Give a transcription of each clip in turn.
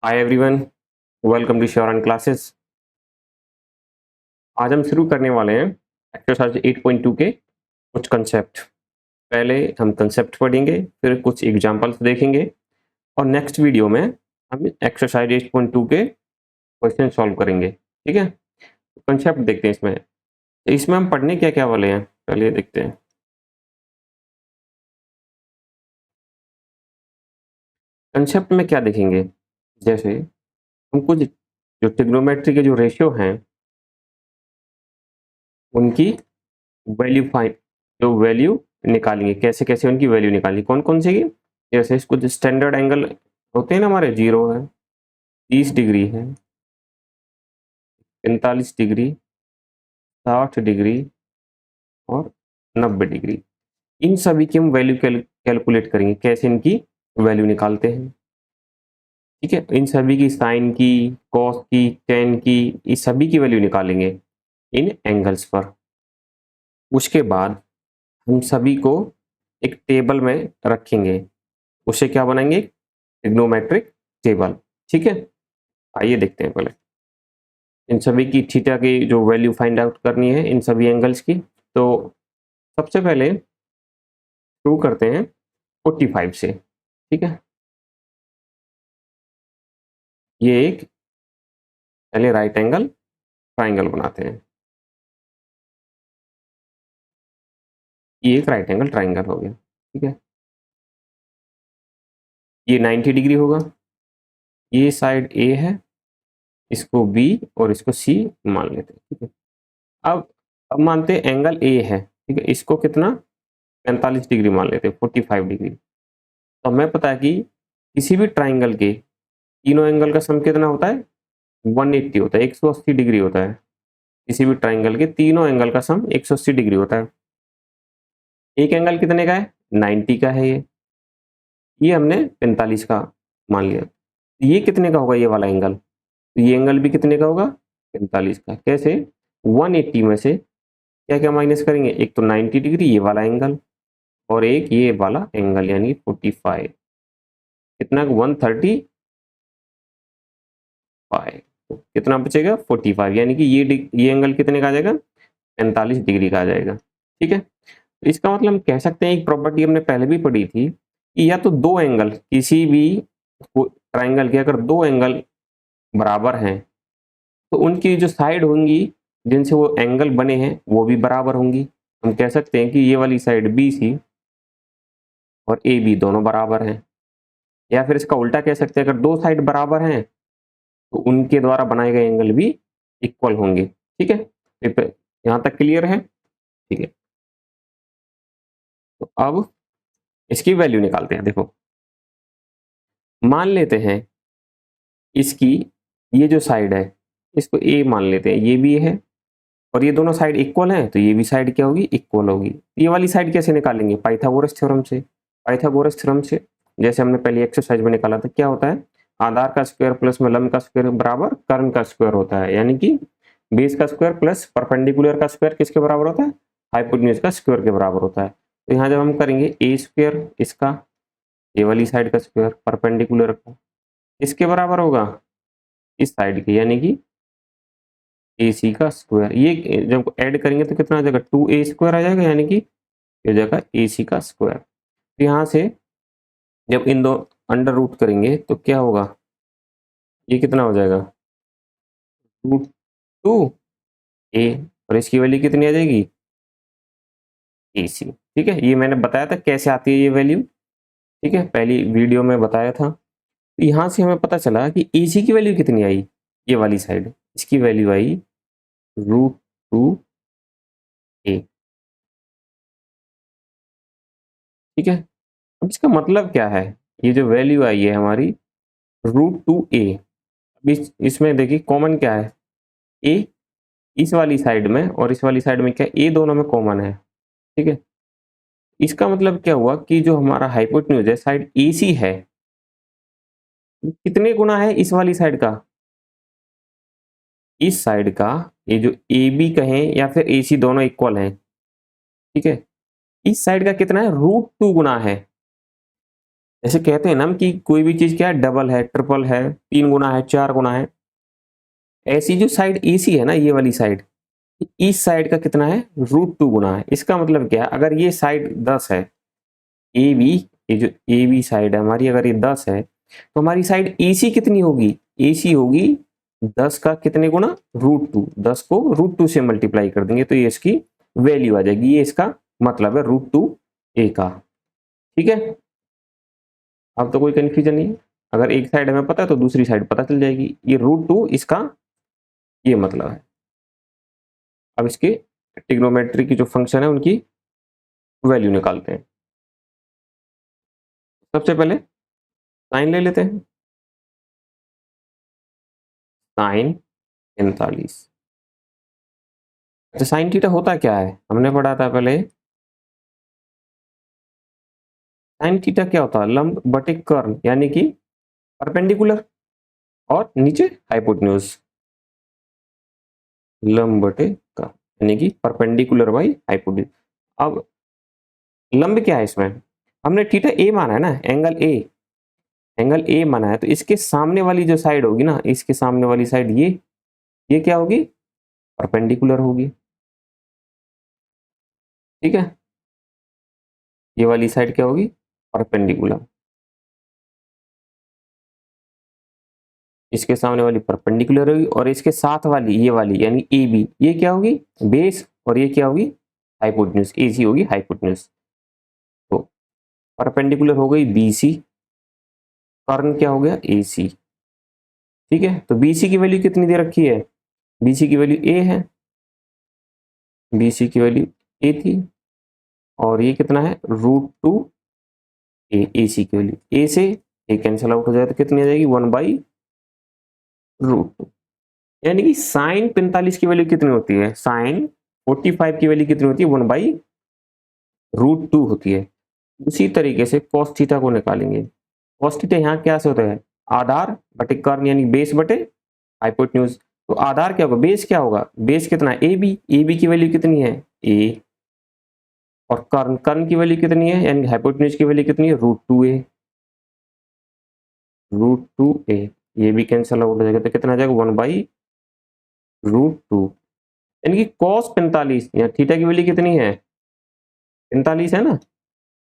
Hi everyone, welcome to Sure Classes. आज हम शुरू करने वाले हैं एक्सरसाइज 8.2 के कुछ कंसेप्ट। पहले हम कंसेप्ट पढ़ेंगे, फिर कुछ एग्जांपल्स देखेंगे और नेक्स्ट वीडियो में हम एक्सरसाइज 8.2 के क्वेश्चन सॉल्व करेंगे। ठीक है, कंसेप्ट देखते हैं। इसमें हम पढ़ने क्या क्या वाले हैं, चलिए देखते हैं। कंसेप्ट में क्या देखेंगे, जैसे हम कुछ जो ट्रिग्नोमेट्री के जो रेशियो हैं उनकी वैल्यू फाइंड जो वैल्यू निकालेंगे, कैसे कैसे उनकी वैल्यू निकालेंगे, कौन कौन सी की। जैसे इसको जो स्टैंडर्ड एंगल होते हैं ना हमारे, 0 है, 30 डिग्री है, 45 डिग्री, 60 डिग्री और 90 डिग्री। इन सभी की हम वैल्यू कैलकुलेट करेंगे, कैसे इनकी वैल्यू निकालते हैं। ठीक है, इन सभी की साइन की, कॉस की, टेन की, इस सभी की वैल्यू निकालेंगे इन एंगल्स पर। उसके बाद हम सभी को एक टेबल में रखेंगे, उसे क्या बनाएंगे, ट्रिग्नोमेट्रिक टेबल। ठीक है, आइए देखते हैं पहले इन सभी की थीटा की जो वैल्यू फाइंड आउट करनी है इन सभी एंगल्स की। तो सबसे पहले शुरू करते हैं 45 से। ठीक है, ये एक पहले राइट एंगल ट्राइंगल बनाते हैं। ये एक राइट एंगल ट्राइंगल हो गया। ठीक है, ये 90 डिग्री होगा। ये साइड ए है, इसको बी और इसको सी मान लेते हैं। ठीक है, अब मानते हैं एंगल ए है। ठीक है, इसको कितना, 45 डिग्री मान लेते हैं, 45 डिग्री। तो हमें पता है कि किसी भी ट्राइंगल के तीनों एंगल का सम कितना होता है, 180 होता है, 180 डिग्री होता है। किसी भी ट्राइंगल के तीनों एंगल का सम 180 डिग्री होता है। एक एंगल कितने का है, 90 का है। ये हमने 45 का मान लिया। ये कितने का होगा, ये वाला एंगल, तो ये एंगल भी कितने का होगा, 45 का। कैसे, 180 में से क्या क्या माइनस करेंगे, एक तो 90 डिग्री ये वाला एंगल और एक ये वाला एंगल यानी 45। कितना, 135, कितना बचेगा 45, यानी कि ये एंगल कितने का आ जाएगा, 45 डिग्री का आ जाएगा। ठीक है, तो इसका मतलब हम कह सकते हैं, एक प्रॉपर्टी हमने पहले भी पढ़ी थी कि या तो दो एंगल किसी भी ट्राइंगल के अगर दो एंगल बराबर हैं तो उनकी जो साइड होंगी जिनसे वो एंगल बने हैं वो भी बराबर होंगी। हम कह सकते हैं कि ये वाली साइड बी सी और ए बी दोनों बराबर हैं, या फिर इसका उल्टा कह सकते हैं, अगर दो साइड बराबर हैं तो उनके द्वारा बनाए गए एंगल भी इक्वल होंगे। ठीक है, यहाँ तक क्लियर है। ठीक है, तो अब इसकी वैल्यू निकालते हैं। देखो, मान लेते हैं इसकी ये जो साइड है इसको ए मान लेते हैं, ये भी है और ये दोनों साइड इक्वल हैं, तो ये भी साइड क्या होगी, इक्वल होगी। ये वाली साइड कैसे निकालेंगे, पाइथागोरस थ्योरम से। पाइथागोरस थ्योरम से जैसे हमने पहले एक्सरसाइज में निकाला था, क्या होता है, आधार का स्क्वायर प्लस में लंब का स्क्वायर बराबर कर्ण का स्क्वायर होता है, यानी कि बेस का स्क्वायर प्लस परपेंडिकुलर का स्क्वायर किसके बराबर होता है, हाइपोटेन्यूज का स्क्वायर के बराबर होता है। तो यहाँ जब हम करेंगे ए स्क्वायर, इसका ये वाली साइड का स्क्वायर परपेंडिकुलर का इसके बराबर होगा इस साइड के, यानी कि ए सी का स्क्वायर। ये जब ऐड करेंगे तो कितना आ जाएगा, 2a स्क्वायर आ जाएगा, यानी कि ये हो जाएगा ए सी का स्क्वायर। तो यहाँ से जब इन दो अंडर रूट करेंगे तो क्या होगा, ये कितना हो जाएगा, √2 ए और इसकी वैल्यू कितनी आ जाएगी, ए सी। ठीक है, ये मैंने बताया था कैसे आती है ये वैल्यू। ठीक है, पहली वीडियो में बताया था। तो यहाँ से हमें पता चला कि ए सी की वैल्यू कितनी आई, ये वाली साइड इसकी वैल्यू आई √2a। ठीक है, अब इसका मतलब क्या है, ये जो वैल्यू आई है हमारी √2a। अब इसमें देखिए कॉमन क्या है, a इस वाली साइड में और इस वाली साइड में क्या, a दोनों में कॉमन है। ठीक है, इसका मतलब क्या हुआ कि जो हमारा हाइपोटेन्यूज है साइड AC है, कितने गुना है इस वाली साइड का, इस साइड का, ये जो AB कहें या फिर AC दोनों इक्वल हैं। ठीक है, इस साइड का कितना है, √2 गुना है। जैसे कहते हैं ना हम कि कोई भी चीज क्या है, डबल है, ट्रिपल है, 3 गुना है, 4 गुना है। ऐसी जो साइड AC है ना, ये वाली साइड, इस साइड का कितना है, √2 गुना है। इसका मतलब क्या है, अगर ये साइड 10 है, AB, ये जो AB साइड है हमारी, अगर ये 10 है तो हमारी साइड AC कितनी होगी, AC होगी 10 का कितने गुना, √2। 10 को √2 से मल्टीप्लाई कर देंगे तो ये इसकी वैल्यू आ जाएगी। ये इसका मतलब है √2a का। ठीक है, अब तो कोई कंफ्यूजन नहीं है। अगर एक साइड हमें पता है तो दूसरी साइड पता चल जाएगी। ये √2 इसका ये मतलब है। अब इसके ट्रिग्नोमेट्री की जो फंक्शन है उनकी वैल्यू निकालते हैं। सबसे पहले साइन ले लेते हैं, साइन 45। अच्छा, साइन थीटा होता क्या है, हमने पढ़ा था पहले। साइन थीटा क्या होता है, लंब बटे कर्ण, यानी कि परपेंडिकुलर, और नीचे हाइपोटेन्यूज। लंब बटे कर्ण यानी कि परपेंडिकुलर बाई हाइपोटेन्यूज। अब लंब क्या है इसमें, हमने थीटा ए माना है ना, एंगल ए माना है, तो इसके सामने वाली जो साइड होगी ना, इसके सामने वाली साइड ये क्या होगी, परपेंडिकुलर होगी। ठीक है, ये वाली साइड क्या होगी, परपेंडिकुलर। इसके सामने वाली परपेंडिकुलर होगी, और इसके साथ वाली ये वाली यानी AB, ये क्या होगी, बेस, और ये क्या होगी, हाइपोटेन्यूज। AC होगी हाइपोटेन्यूज। तो परपेंडिकुलर हो गई BC, कर्ण क्या हो गया AC। ठीक है, तो BC की वैल्यू कितनी दे रखी है, BC की वैल्यू A है, BC की वैल्यू A थी, और ये कितना है, √2a। AC की वैल्यू A से A कैंसिल आउट हो जाए तो कितनी आ जाएगी, 1/√2। यानी कि साइन 45 की वैल्यू कितनी होती है, साइन 45 की वैल्यू कितनी होती है, 1/√2 होती है। उसी तरीके से cos थीटा को निकालेंगे। cos थीटा यहाँ क्या से होता है, आधार बटे कर्ण, यानी बेस बटे हाइपोटेन्यूज। तो आधार क्या होगा, बेस क्या होगा, बेस कितना है, AB की वैल्यू कितनी है, A, और कर्ण की वैल्यू कितनी है, यानी हाइपोटेन्यूज की वैल्यू कितनी है, √2a। ये भी कैंसिल आउट हो जाएगा तो कितना आ जाएगा, 1/√2। यानी कि cos 45, यहाँ थीटा की वैल्यू कितनी है, 45 है ना,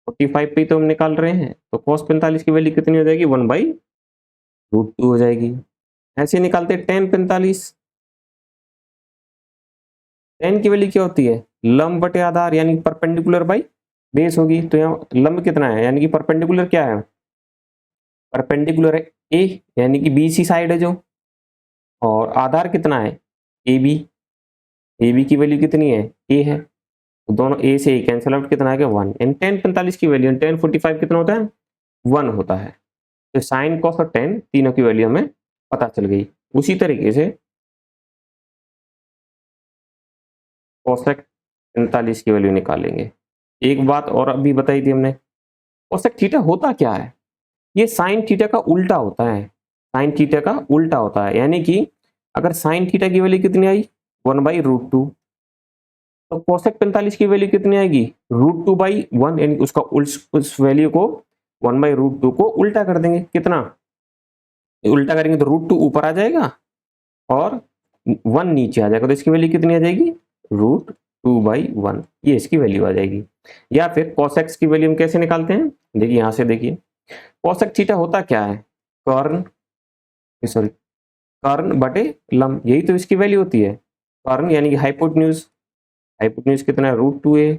45 पे तो हम निकाल रहे हैं, तो cos 45 की वैल्यू कितनी हो जाएगी, 1/√2 हो जाएगी। ऐसे निकालते हैं tan 45। tan की वैल्यू क्या होती है, लंब बटे आधार, यानी परपेंडिकुलर बाई बेस होगी। तो यहाँ लंब कितना है, यानी कि परपेंडिकुलर क्या है, परपेंडिकुलर है A, यानी कि BC साइड है जो, और आधार कितना है AB। AB की वैल्यू कितनी है, A है, तो दोनों A से A कैंसिल आउट, कितना आ गया 1। एंड tan 45 की वैल्यू, tan 45 कितना होता है, 1 होता है। तो साइन कॉस और tan तीनों की वैल्यू हमें पता चल गई। उसी तरीके से कोसेक 45 की वैल्यू निकालेंगे। एक बात और अभी बताई थी हमने, कोसेक थीटा होता क्या है, ये साइन थीटा का उल्टा होता है। साइन थीटा का उल्टा होता है, यानी कि अगर साइन थीटा की वैल्यू कितनी आई, 1/√2, तो कोसेक 45 की वैल्यू कितनी आएगी, √2/1, यानी उसका उस वैल्यू को 1/√2 को उल्टा कर देंगे। कितना उल्टा करेंगे तो √2 ऊपर आ जाएगा और 1 नीचे आ जाएगा, तो इसकी वैल्यू कितनी आ जाएगी, √2/1। ये इसकी वैल्यू आ जाएगी। या फिर कोसेक्स की वैल्यू हम कैसे निकालते हैं, देखिए यहां से देखिए, कोसेक थीटा होता क्या है, कर्ण, सॉरी, कर्ण बटे लंब, यही तो इसकी वैल्यू होती है। कर्ण यानी कि हाइपोटेन्यूज, हाइपोटेन्यूज कितना है, √2a,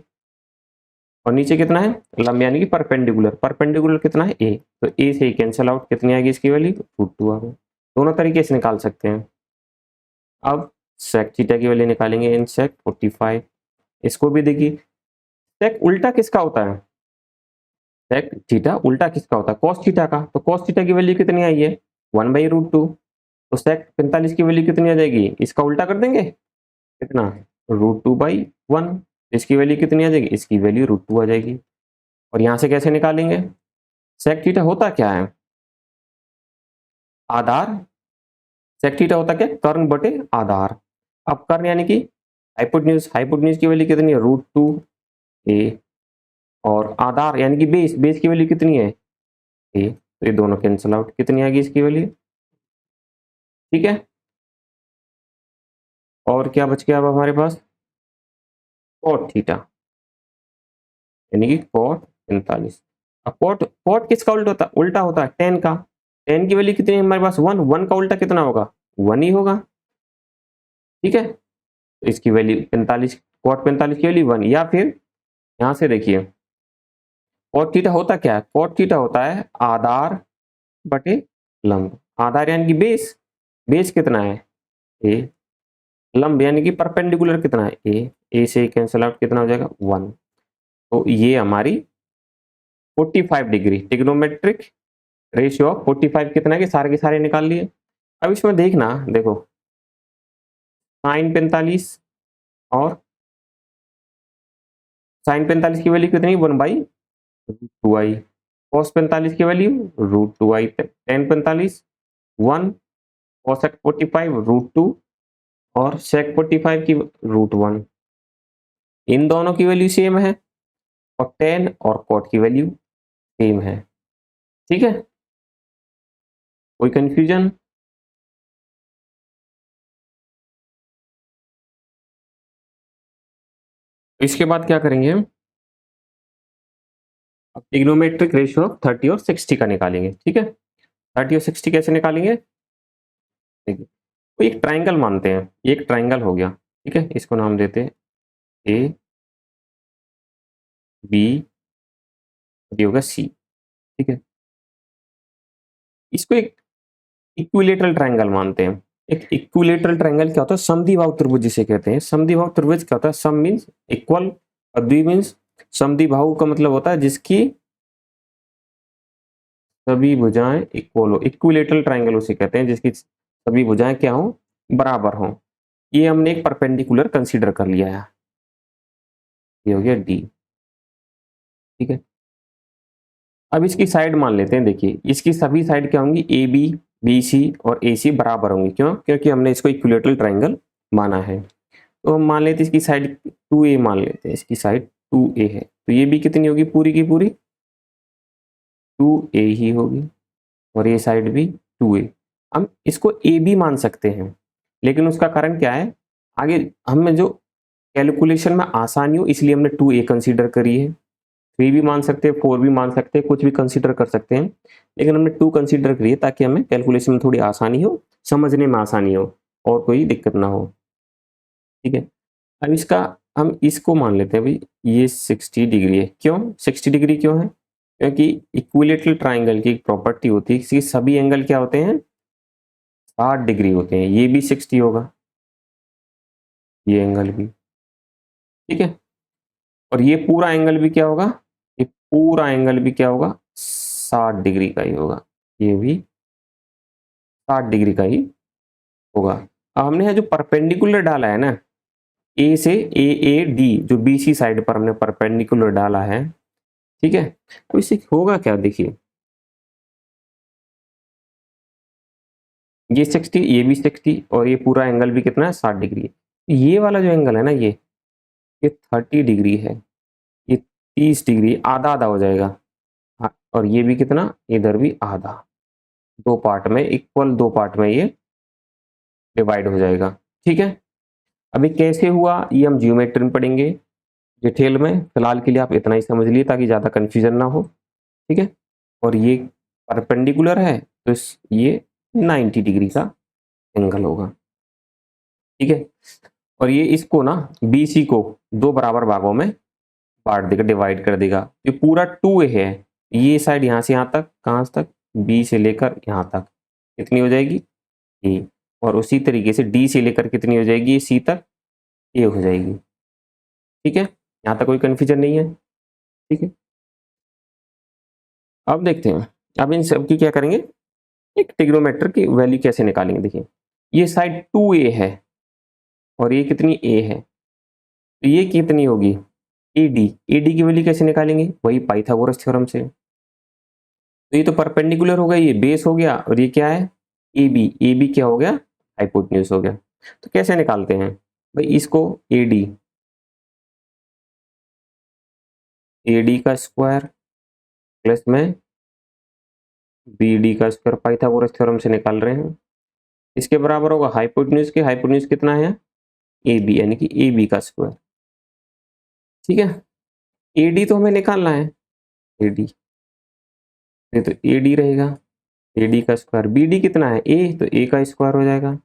और नीचे कितना है, लंब यानी कि परपेंडिकुलर, परपेंडिकुलर कितना है A, तो A से कैंसिल आउट, कितनी आएगी इसकी वैल्यू, √2 आ गई। दोनों तरीके से निकाल सकते हैं। अब सेक थीटा की वैल्यू निकालेंगे, इन सेक 45। इसको भी देखिए, सेक उल्टा किसका होता है, सेक थीटा उल्टा किसका होता है, कॉस थीटा का। तो कॉस थीटा की वैल्यू कितनी आई है, 1/√2। तो सेक 45 की वैल्यू कितनी आ जाएगी, इसका उल्टा कर देंगे, कितना, √2/1। इसकी वैल्यू कितनी आ जाएगी, इसकी वैल्यू √2 आ जाएगी। और यहां से कैसे निकालेंगे, सेक थीटा होता क्या है, आधार, सेक थीटा होता क्या, कर्ण बटे आधार। अब कर्ण यानी कि हाइपोटेन्यूज, हाइपोटेन्यूज की वैल्यू कितनी है, √2a, और आधार यानी कि बेस, बेस की वैल्यू कितनी है, ए, तो ये दोनों कैंसिल आउट, कितनी आ गई इसकी वैल्यू, ठीक है। और क्या बच गया अब हमारे पास, कॉट थीटा, यानी कि कॉट 45। अब कॉट कॉट किसका उल्टा होता है टेन का, टेन की वैल्यू कितनी है हमारे पास, वन, वन का उल्टा कितना होगा, वन ही होगा, ठीक है। तो इसकी वैल्यू 45, कॉट 45 की वैल्यू वन, या फिर यहां से देखिए कॉट थीटा होता क्या है, कॉट थीटा होता है आधार बटे लंब, आधार यानी कि बेस, बेस कितना है ए, लंब यानी कि परपेंडिकुलर कितना है ए से कैंसिल आउट कितना हो जाएगा वन। तो ये हमारी 45 डिग्री ट्रिग्नोमेट्रिक रेशियो ऑफ 45 कितना है कि सारे के सारे निकाल लिए। अब इसमें देखना, देखो साइन 45 और साइन 45 की वैल्यू कितनी, वन बाई रूट टू आई, कॉस 45 की वैल्यू रूट टू आई, tan 45 one, cosec 45 root two, और सेक 45 की रूट वन, इन दोनों की वैल्यू सेम है, और टेन और कॉट की वैल्यू सेम है, ठीक है। कोई कंफ्यूजन, इसके बाद क्या करेंगे हम, अब ट्रिग्नोमेट्रिक रेशियो ऑफ 30 और 60 का निकालेंगे, ठीक है। 30 और 60 कैसे निकालेंगे, देखिए तो एक ट्राइंगल मानते हैं, ये एक ट्राइंगल हो गया, ठीक है, इसको नाम देते हैं ए बी, ये होगा सी, ठीक है। इसको एक इक्विलेटरल ट्राइंगल मानते हैं। एक इक्विलेटरल ट्राइंगल क्या होता है, समद्विबाहु त्रिभुज जिसे कहते हैं। समद्विबाहु त्रिभुज क्या होता है, सम मीन्स इक्वल और द्वि मीन्स, समद्विबाहु का मतलब होता है जिसकी सभी भुजाएं इक्वल हो, इक्विलेटरल ट्राइंगल उसे कहते हैं जिसकी सभी भुजाएं क्या हो, बराबर हो। ये हमने एक परपेंडिकुलर कंसीडर कर लिया है, ये हो गया डी, ठीक है। अब इसकी साइड मान लेते हैं, देखिए इसकी सभी साइड क्या होंगी, ए बी, बी सी और ए सी बराबर होंगी, क्यों, क्योंकि हमने इसको इक्विलेटरल ट्राइंगल माना है। तो हम मान लेते हैं इसकी साइड 2a मान लेते हैं, इसकी साइड 2a है, तो ये भी कितनी होगी पूरी की पूरी 2a ही होगी, और ये साइड भी 2a। हम इसको a भी मान सकते हैं, लेकिन उसका कारण क्या है, आगे हमें जो कैलकुलेशन में आसानी हो इसलिए हमने 2a कंसीडर करी है। 3 भी मान सकते हैं, 4 भी मान सकते हैं, कुछ भी कंसीडर कर सकते हैं, लेकिन हमने 2 कंसीडर करी है ताकि हमें कैलकुलेशन में थोड़ी आसानी हो, समझने में आसानी हो, और कोई दिक्कत ना हो, ठीक है। अब इसका हम इसको मान लेते हैं भाई, ये 60 डिग्री है, क्यों 60 डिग्री क्यों है, क्योंकि इक्विलेटरल ट्राइंगल की एक प्रॉपर्टी होती है कि सभी एंगल क्या होते हैं 60 डिग्री होते हैं, ये भी 60 होगा, ये एंगल भी, ठीक है। और ये पूरा एंगल भी क्या होगा, ये पूरा एंगल भी क्या होगा 60 डिग्री का ही होगा, ये भी 60 डिग्री का ही होगा। अब हमने यहाँ जो परपेंडिकुलर डाला है ना, ए से ए डी, जो बी सी साइड पर हमने परपेंडिकुलर डाला है, ठीक है। अब इससे होगा क्या, देखिए ये 60, ये भी 60, और ये पूरा एंगल भी कितना है 60 डिग्री है। ये वाला जो एंगल है ना, ये 30 डिग्री है, ये 30 डिग्री, आधा आधा हो जाएगा। हाँ, और ये भी कितना, इधर भी आधा, दो पार्ट में इक्वल, दो पार्ट में ये डिवाइड हो जाएगा, ठीक है। अभी कैसे हुआ ये हम ज्योमेट्री में पढ़ेंगे डिटेल में, फिलहाल के लिए आप इतना ही समझ लिए ताकि ज़्यादा कन्फ्यूजन ना हो, ठीक है। और ये परपेंडिकुलर है तो ये 90 डिग्री का एंगल होगा, ठीक है। और ये इसको ना BC को दो बराबर भागों में बांट देगा, डिवाइड कर देगा। ये पूरा 2a है, ये साइड यहाँ से यहाँ तक, कहाँ तक, B से लेकर यहाँ तक कितनी हो जाएगी A, और उसी तरीके से D से लेकर कितनी हो जाएगी C तक, A हो जाएगी, ठीक है। यहाँ तक कोई कन्फ्यूजन नहीं है, ठीक है। अब देखते हैं, अब इन सब की क्या करेंगे, एक ट्रिग्नोमेट्री की वैल्यू कैसे निकालेंगे। देखिए ये साइड 2a है और ये कितनी a है, तो ये कितनी होगी AD, AD की वैल्यू कैसे निकालेंगे, वही पाइथागोरस थ्योरम से। तो ये तो परपेंडिकुलर हो गया, ये बेस हो गया, और ये क्या है AB, AB क्या हो गया हाइपोटेन्यूज हो गया। तो कैसे निकालते हैं भाई इसको, AD का स्क्वायर प्लस में बी डी का स्क्वायर पाइथागोरस थ्योरम से निकाल रहे हैं। इसके बराबर होगा हाइपोटेन्यूज के, हाइपोटेन्यूज कितना है ए बी, यानी कि ए बी का स्क्वायर। ठीक है, ए डी तो हमें निकालना है, ए डी, ये तो ए डी रहेगा, ए डी का स्क्वायर। बी डी कितना है ए, तो ए का स्क्वायर हो जाएगा।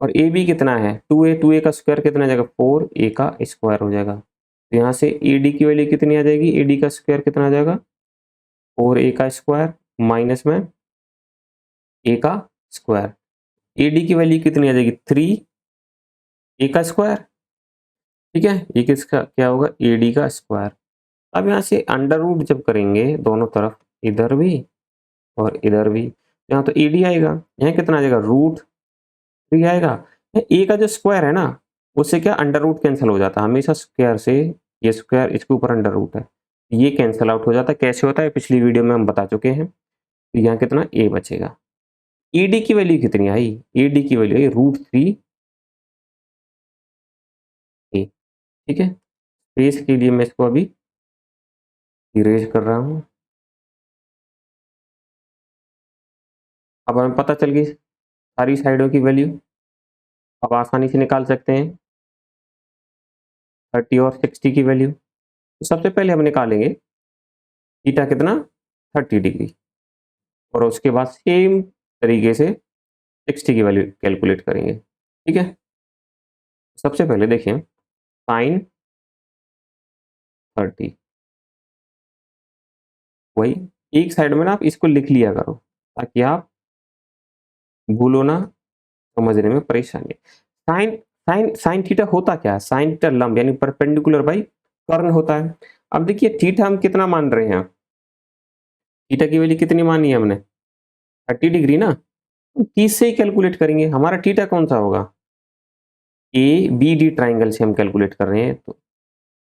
और ए बी कितना है 2a, 2a का स्क्वायर कितना आ जाएगा 4a का स्क्वायर हो जाएगा। तो यहाँ से ए डी की वैल्यू कितनी आ जाएगी, ए डी का स्क्वायर कितना आ जाएगा 4a का स्क्वायर माइनस में a का स्क्वायर। ए डी की वैल्यू कितनी आ जाएगी 3a का स्क्वायर। ठीक है, ये किसका क्या होगा ए डी का स्क्वायर। अब यहाँ से अंडर रूट जब करेंगे दोनों तरफ, इधर भी और इधर भी, यहाँ तो ए डी आएगा, यहाँ कितना आ जाएगा √3 आएगा। ए का जो स्क्वायर है ना, उससे क्या अंडर रूट कैंसिल हो जाता है हमेशा, स्क्वायर से ये स्क्वायर इसके ऊपर अंडर रूट है, ये कैंसिल आउट हो जाता है। कैसे होता है पिछली वीडियो में हम बता चुके हैं। तो यहाँ कितना ए बचेगा। ए डी की वैल्यू कितनी आई, ए डी की वैल्यू आई √3a। ठीक है, स्पेस के लिए मैं इसको अभी इरेज कर रहा हूँ। अब हमें पता चल गई सारी साइडों की वैल्यू, अब आसानी से निकाल सकते हैं 30 और 60 की वैल्यू। तो सबसे पहले हम निकालेंगे थीटा कितना 30 डिग्री, और उसके बाद सेम तरीके से 60 की वैल्यू कैलकुलेट करेंगे। ठीक है, सबसे पहले देखें साइन 30, वही एक साइड में ना आप इसको लिख लिया करो ताकि आप भूलो ना, समझने में परेशानी। साइन साइन साइन थीटा होता क्या है, साइन थीटा लंब यानी परपेंडिकुलर बाई कर्न होता है। अब देखिए थीटा हम कितना मान रहे हैं, थीटा की वैल्यू कितनी मानी है हमने 30 डिग्री ना, 30 से ही कैलकुलेट करेंगे। हमारा थीटा कौन सा होगा, ए बी डी ट्राइंगल से हम कैलकुलेट कर रहे हैं, तो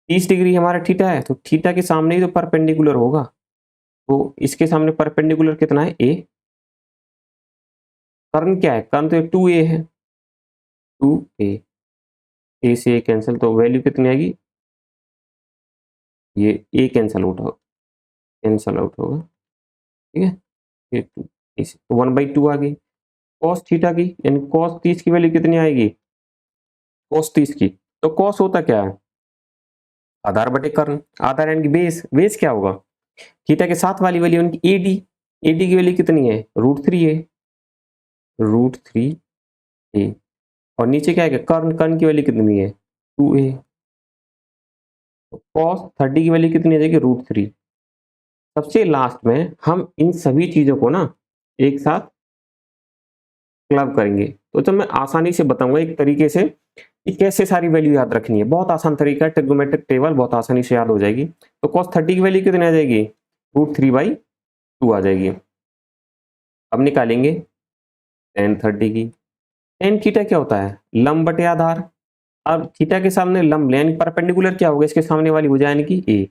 30 डिग्री हमारा थीटा है, तो थीटा के सामने ही तो परपेंडिकुलर होगा। तो इसके सामने परपेंडिकुलर कितना है ए, कर्न क्या है, कर्न तो 2a है, 2a, ए से ए कैंसिल, तो वैल्यू कितनी आएगी, ये ए कैंसिल आउट होगा, कैंसिल आउट होगा। ठीक है, ये 2 इस तो 1/2 आ गई। कॉस थीटा की यानी कॉस 30 की वैल्यू कितनी आएगी, कॉस 30 की, तो कॉस होता क्या है आधार बटे कर्न, आधार यानी कि बेस, बेस क्या होगा थीटा के साथ वाली वैल्यू यानी कि एडी, एडी की वैल्यू कितनी है √3 है, √3a। और नीचे क्या है कर्न, कर्न की वैल्यू कितनी है 2a, तो कॉस 30 की वैल्यू कितनी आ जाएगी √3। सबसे लास्ट में हम इन सभी चीजों को ना एक साथ क्लब करेंगे, तो जब मैं आसानी से बताऊंगा एक तरीके से कि कैसे सारी वैल्यू याद रखनी है। बहुत आसान तरीका है, ट्रिग्नोमेट्रिक टेबल बहुत आसानी से याद हो जाएगी। तो cos 30 की वैल्यू कितनी आ जाएगी √3/2 आ जाएगी। अब निकालेंगे tan 30 की, tan थीटा क्या होता है लंब बटे आधार। अब थीटा के सामने लंब यानी परपेंडिकुलर क्या होगा, इसके सामने वाली भुजा यानी कि a,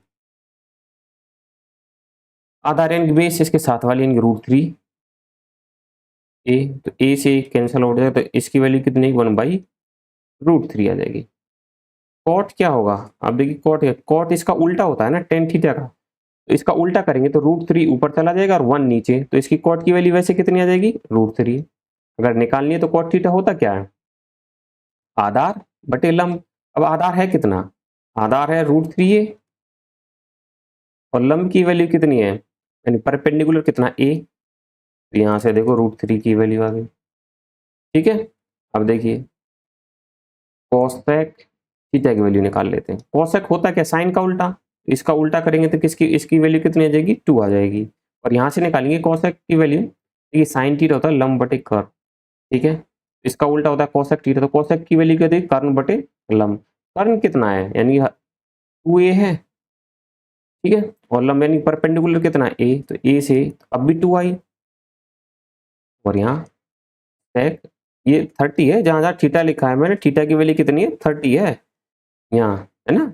आधार यानी बेस इसके साथ वाली यानी √3a, तो a से कैंसिल हो जाएगा, तो इसकी वैल्यू कितनी 1/√3 आ जाएगी। कॉट क्या होगा, अब देखिए कॉट है, कॉट इसका उल्टा होता है ना tan थीटा का, तो इसका उल्टा करेंगे तो √3 ऊपर चला जाएगा और 1 नीचे, तो इसकी कॉट की वैल्यू वैसे कितनी आ जाएगी √3। अगर निकालनी है तो कॉट थीटा होता क्या है आधार बटे लंब। अब आधार है कितना, आधार है √3a, और लंब की वैल्यू कितनी है यानी परपेंडिकुलर कितना a, तो यहाँ से देखो √3 की वैल्यू आ गई। ठीक है, अब देखिए कोसेक थीटा की वैल्यू निकाल लेते हैं। कोसेक होता क्या साइन का उल्टा, इसका उल्टा करेंगे तो किसकी इसकी वैल्यू कितनी आ जाएगी 2 आ जाएगी। और यहाँ से निकालेंगे कोसेक की वैल्यू, देखिए साइन थीटा होता है लंब बटे कर्न। ठीक है, इसका उल्टा होता है कोसेक थीटा, तो कोसेक की वैल्यू क्या देगी कर्न बटे लंब। कर्न कितना है यानी 2a है, ठीक है, और लंब यानी परपेंडिकुलर कितना है a, तो a से अब भी 2 आई, और यहाँ सेक ये 30 है, जहां जहां थीटा लिखा है मैंने थीटा की वैल्यू कितनी है 30 है यहाँ, है ना।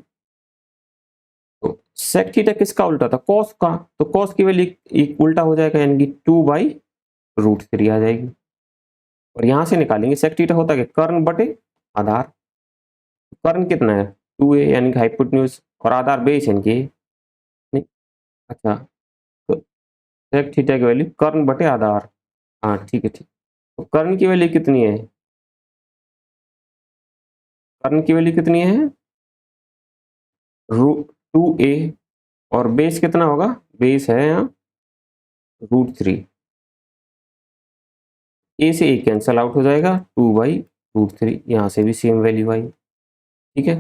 तो सेक थीटा किसका उल्टा था कॉस का, तो कॉस की वैल्यू एक उल्टा हो जाएगा यानी कि 2/√3 आ जाएगी। और यहां से निकालेंगे सेक थीटा होता है कर्ण बटे आधार, कर्ण कितना है 2a यानी कि हाइपोटेन्यूज, और आधार बेस यानी कि नहीं, अच्छा तो सेक थीटा की वैल्यू कर्ण बटे आधार। हाँ ठीक है, ठीक। तो कर्ण की वैल्यू कितनी है? कर्ण की वैल्यू कितनी है? √2a। और बेस कितना होगा? बेस है यहाँ √3। ए से ए कैंसल आउट हो जाएगा, 2/√3। यहाँ से भी सेम वैल्यू आई। ठीक है,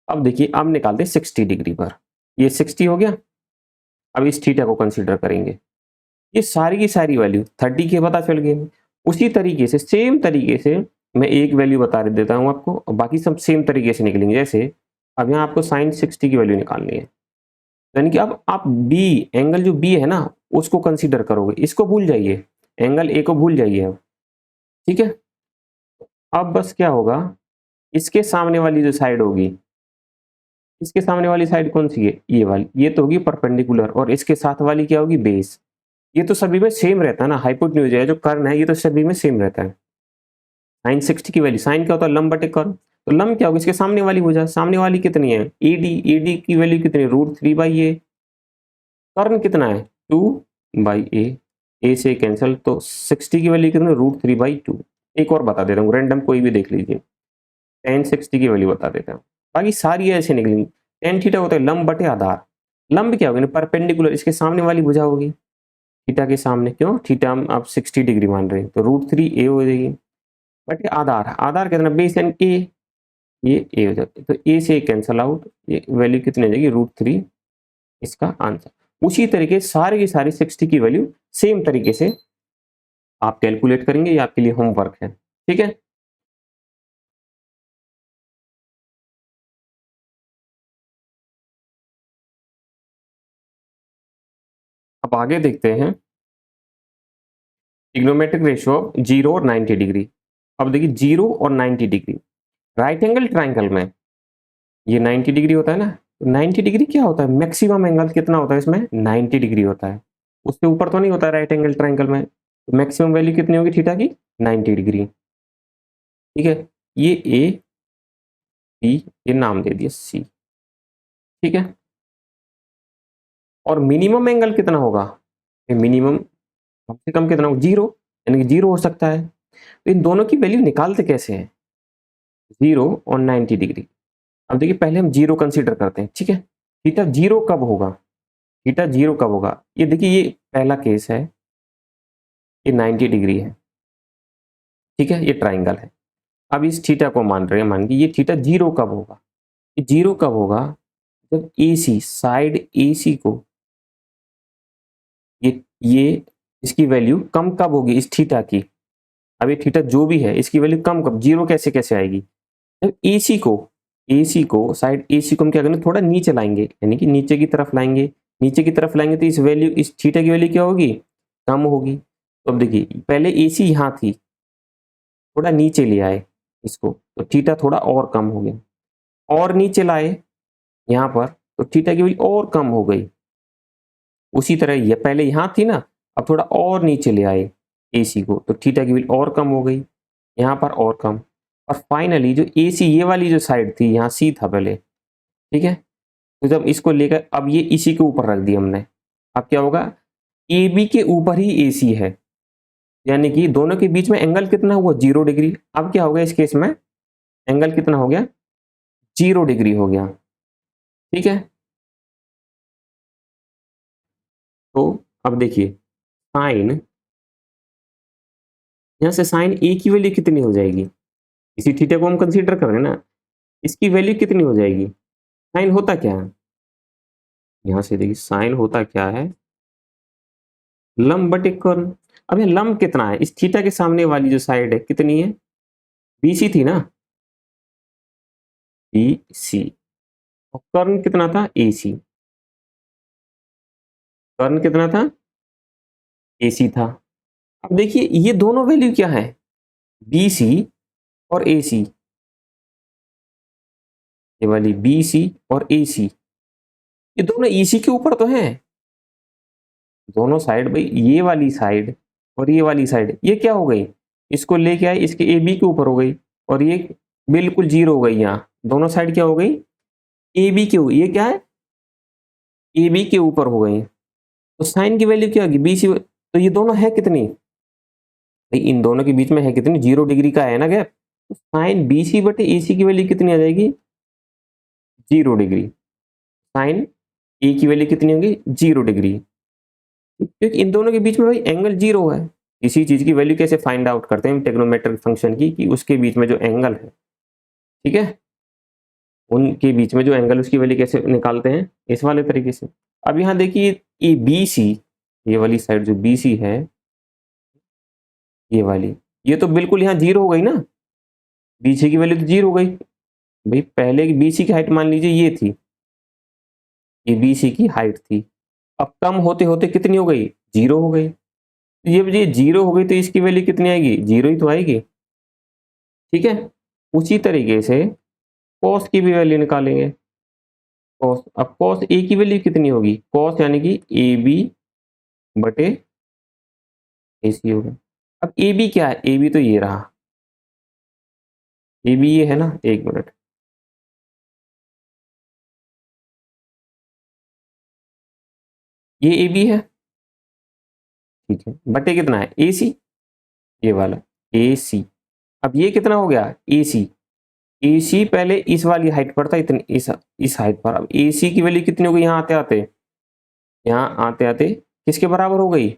अब देखिए, अब निकालते हैं 60 डिग्री पर। ये 60 हो गया। अब इस थीटा को कंसीडर करेंगे। ये सारी की सारी वैल्यू 30 के पता चल गई। उसी तरीके से, सेम तरीके से मैं एक वैल्यू बता देता हूँ आपको, और बाकी सब सेम तरीके से निकलेंगे। जैसे अब यहाँ आपको sin 60 की वैल्यू निकालनी है, यानी कि अब आप बी, एंगल जो बी है ना, उसको कंसीडर करोगे। इसको भूल जाइए, एंगल ए को भूल जाइए अब। ठीक है, अब बस क्या होगा, इसके सामने वाली जो साइड होगी, इसके सामने वाली साइड कौन सी है? ये वाली। ये तो होगी परपेंडिकुलर, और इसके साथ वाली क्या होगी? बेस। ये तो सभी में सेम रहता है ना, हाइपोटेन्यूज है जो कर्ण है, ये तो सभी में सेम रहता है। sin 60 की वैल्यू, साइन क्या होता है? लंब बटे कर्ण। तो लंब क्या होगा? इसके सामने वाली भुजा। सामने वाली कितनी है? AD। AD की वैल्यू कितनी है? √3/a। कर्ण कितना है? 2/a। a से कैंसिल, तो 60 की वैल्यू कितनी है? √3/2। एक और बता देता हूँ, रैंडम कोई भी देख लीजिए। tan 60 की वैल्यू बता देता हूँ, बाकी सारी ऐसे निकलेंगी। tan थीटा होता है लंब बटे आधार। लंब क्या होगी? परपेंडिकुलर, इसके सामने वाली भुजा होगी थीटा के सामने। क्यों? थीटा हम आप 60 डिग्री मान रहे हैं, तो √3a हो जाएगी बटे आधार। आधार कितना? बेस एन ए। ये ए हो जाती है, तो ए से कैंसल आउट। ये वैल्यू कितनी हो जाएगी? √3, इसका आंसर। उसी तरीके सारे की सारी 60 की वैल्यू सेम तरीके से आप कैलकुलेट करेंगे। ये आपके लिए होमवर्क है। ठीक है, अब आगे देखते हैं ट्रिग्नोमेट्रिक रेशियो ऑफ 0 और 90 डिग्री। अब देखिए 0 और 90 डिग्री, राइट एंगल ट्राइंगल में ये 90 डिग्री होता है ना। 90 डिग्री क्या होता है? मैक्सिमम एंगल कितना होता है इसमें? 90 डिग्री होता है। उससे ऊपर तो नहीं होता है राइट एंगल ट्राइंगल में। तो मैक्सिमम वैल्यू कितनी होगी थीटा की? 90 डिग्री। ठीक है, ये ए, बी, ये नाम दे दिया सी। ठीक है, और मिनिमम एंगल कितना होगा? मिनिमम कम से कम कितना होगा? 0, यानी कि 0 हो सकता है। तो इन दोनों की वैल्यू निकालते कैसे हैं? 0 और 90 डिग्री। अब देखिए, पहले हम 0 कंसीडर करते हैं। ठीक है, थीटा 0 कब होगा? थीटा 0 कब होगा? ये देखिए, ये पहला केस है, ये 90 डिग्री है। ठीक है, ये ट्राइंगल है। अब इस थीटा को मान रहे हैं, मान के ये थीटा 0 कब होगा? ये 0 कब होगा? जब AC, साइड AC को, ये इसकी वैल्यू कम कब होगी इस थीटा की? अब ये थीटा जो भी है, इसकी वैल्यू कम कब? 0 कैसे कैसे आएगी? जब AC को साइड AC को हम क्या करेंगे? थोड़ा नीचे लाएंगे, यानी कि नीचे की तरफ लाएंगे। नीचे की तरफ लाएंगे तो इस वैल्यू, इस थीटा की वैल्यू क्या होगी? कम होगी। तो अब देखिए, पहले AC यहाँ थी, थोड़ा नीचे ले आए इसको, तो थीटा थोड़ा और कम हो गया। और नीचे लाए यहाँ पर, तो थीटा की वैल्यू और कम हो गई। उसी तरह ये पहले यहाँ थी ना, अब थोड़ा और नीचे ले आए AC को, तो थीटा की वैल्यू और कम हो गई, यहाँ पर और कम। और फाइनली जो AC ये वाली जो साइड थी, यहाँ C था पहले। ठीक है, तो जब इसको लेकर अब ये इसी के ऊपर रख दिया हमने, अब क्या होगा? AB के ऊपर ही AC है, यानी कि दोनों के बीच में एंगल कितना हुआ? 0 डिग्री। अब क्या हो गया इस केस में? एंगल कितना हो गया? 0 डिग्री हो गया। ठीक है, तो अब देखिए, साइन, यहाँ से साइन ए की वैल्यू कितनी हो जाएगी? इसी थीटा को हम कंसीडर कर रहे हैं ना, इसकी वैल्यू कितनी हो जाएगी? साइन होता क्या है? यहाँ से देखिए, साइन होता क्या है? लंब बटे कर्ण। अब ये लंब कितना है? इस थीटा के सामने वाली जो साइड है कितनी है? BC थी ना, BC। और कर्ण कितना था? AC। कर्ण कितना था? AC था। अब देखिए, ये दोनों वैल्यू क्या है? BC और AC। ये वाली BC और AC, ये दोनों EC के ऊपर तो हैं। दोनों साइड भाई, ये वाली साइड और ये वाली साइड, ये क्या हो गई? इसको लेके आए, इसके AB के ऊपर हो गई, और ये बिल्कुल 0 हो गई। यहाँ दोनों साइड क्या हो गई? AB के, ये क्या है? ए बी के ऊपर हो गई, तो साइन की वैल्यू क्या होगी, बी सी। तो ये दोनों है कितनी भाई, इन दोनों के बीच में है कितनी, 0 डिग्री का है ना गैप। तो साइन बी सी बटे ए सी की वैल्यू कितनी आ जाएगी, 0 डिग्री। साइन ए की वैल्यू कितनी होगी, 0 डिग्री, क्योंकि इन दोनों के बीच में भाई एंगल 0 है। इसी चीज की वैल्यू कैसे फाइंड आउट करते हैं ट्रिग्नोमेट्रिक फंक्शन की, कि उसके बीच में जो एंगल है, ठीक है, उनके बीच में जो एंगल उसकी वैल्यू कैसे निकालते हैं, इस वाले तरीके से। अब यहाँ देखिए ये बी सी, ये वाली साइड जो बी सी है, ये वाली, ये तो बिल्कुल यहाँ 0 हो गई ना, बी सी की वैल्यू तो 0 हो गई भाई। पहले की बी सी की हाइट मान लीजिए ये थी, ये बी सी की हाइट थी, अब कम होते होते कितनी हो गई, 0 हो गई। ये 0 हो गई तो इसकी वैल्यू कितनी आएगी, 0 ही तो आएगी, ठीक है। उसी तरीके से कॉस की भी वैल्यू निकालेंगे, कॉस, अब कॉस ए की वैल्यू कितनी होगी, कॉस यानी कि ए बी बटे ए सी होगा। अब ए बी क्या है, ए बी तो ये रहा, ए बी ये है ना, एक मिनट, ये ए बी है, ठीक है, बटे कितना है ए सी, ये वाला ए सी। अब ये कितना हो गया ए सी, ए सी पहले इस वाली हाइट पर था, इतनी इस हाइट पर। अब ए सी की वैल्यू कितनी हो गई, यहाँ आते आते, यहाँ आते आते किसके बराबर हो गई,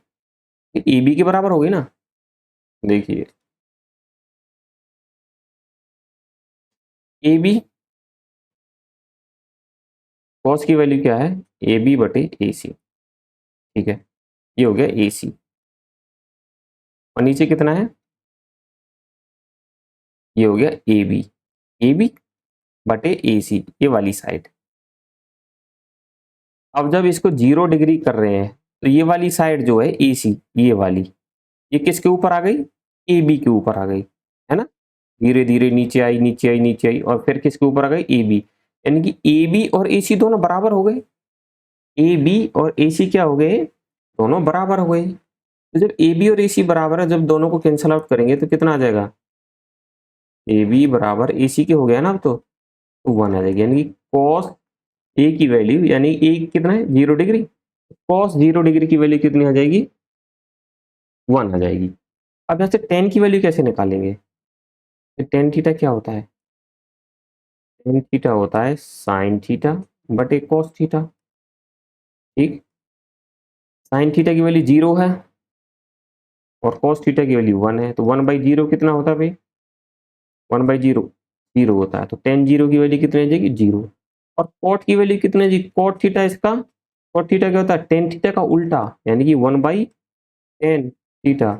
ए बी के बराबर हो गई ना। देखिए ए बी कॉस की वैल्यू क्या है, ए बी बटे ए सी, ठीक है, ये हो गया ए सी। और नीचे कितना है, ये हो गया ए बी बटे ए सी, ये वाली साइड। अब जब इसको 0 डिग्री कर रहे हैं, तो ये वाली साइड जो है ए सी, ये वाली, ये किसके ऊपर आ गई, ए बी के ऊपर आ गई, है ना। धीरे धीरे नीचे आई नीचे आई नीचे आई, और फिर किसके ऊपर आ गई, ए बी, यानी कि ए बी और ए सी दोनों बराबर हो गए। ए बी और ए सी क्या हो गए, दोनों बराबर हो गए। तो जब ए बी और ए सी बराबर है, जब दोनों को कैंसल आउट करेंगे तो कितना आ जाएगा, ए बी बराबर ए सी के हो गया ना, अब तो 1 आ जाएगी, यानी कि कॉस ए की वैल्यू, यानी ए कितना है 0 डिग्री, कॉस 0 डिग्री की वैल्यू कितनी आ जाएगी, 1 आ जाएगी। अब यहाँ से टेन की वैल्यू कैसे निकालेंगे, तो टेन थीटा क्या होता है, टेन थीटा होता है साइन थीटा बटे कॉस थीटा, ठीक। साइन थीटा की वैल्यू 0 है और कॉस थीटा की वैल्यू 1 है, तो 1/0 कितना होता है भाई, 1/0 0 होता है, तो टेन 0 की वैल्यू कितनी आ जाएगी, 0। और कॉट की वैल्यू कितनी है जी, कॉट थीटा, इसका कॉट थीटा क्या होता है, टेन थीटा का उल्टा, यानी कि 1/10 थीटा।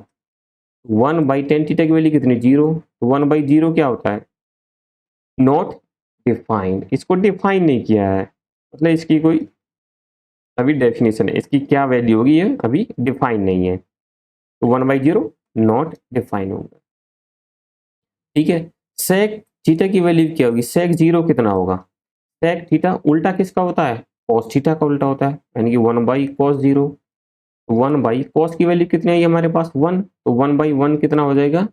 1/10 थीटा की वैल्यू कितनी, 0, तो 1/0 क्या होता है, नॉट डिफाइंड। इसको डिफाइन नहीं किया है, मतलब इसकी कोई अभी डेफिनेशन है, इसकी क्या वैल्यू होगी ये अभी डिफाइन नहीं है, तो 1/0 नॉट डिफाइन होगा, ठीक है। सेक थीटा की वैल्यू क्या होगी, सेक 0 कितना होगा, सेक थीटा उल्टा किसका होता है, कॉस थीटा का उल्टा होता है, यानी कि 1/cos 0। 1/cos की वैल्यू कितनी आई हमारे पास 1, तो 1/1 कितना हो जाएगा,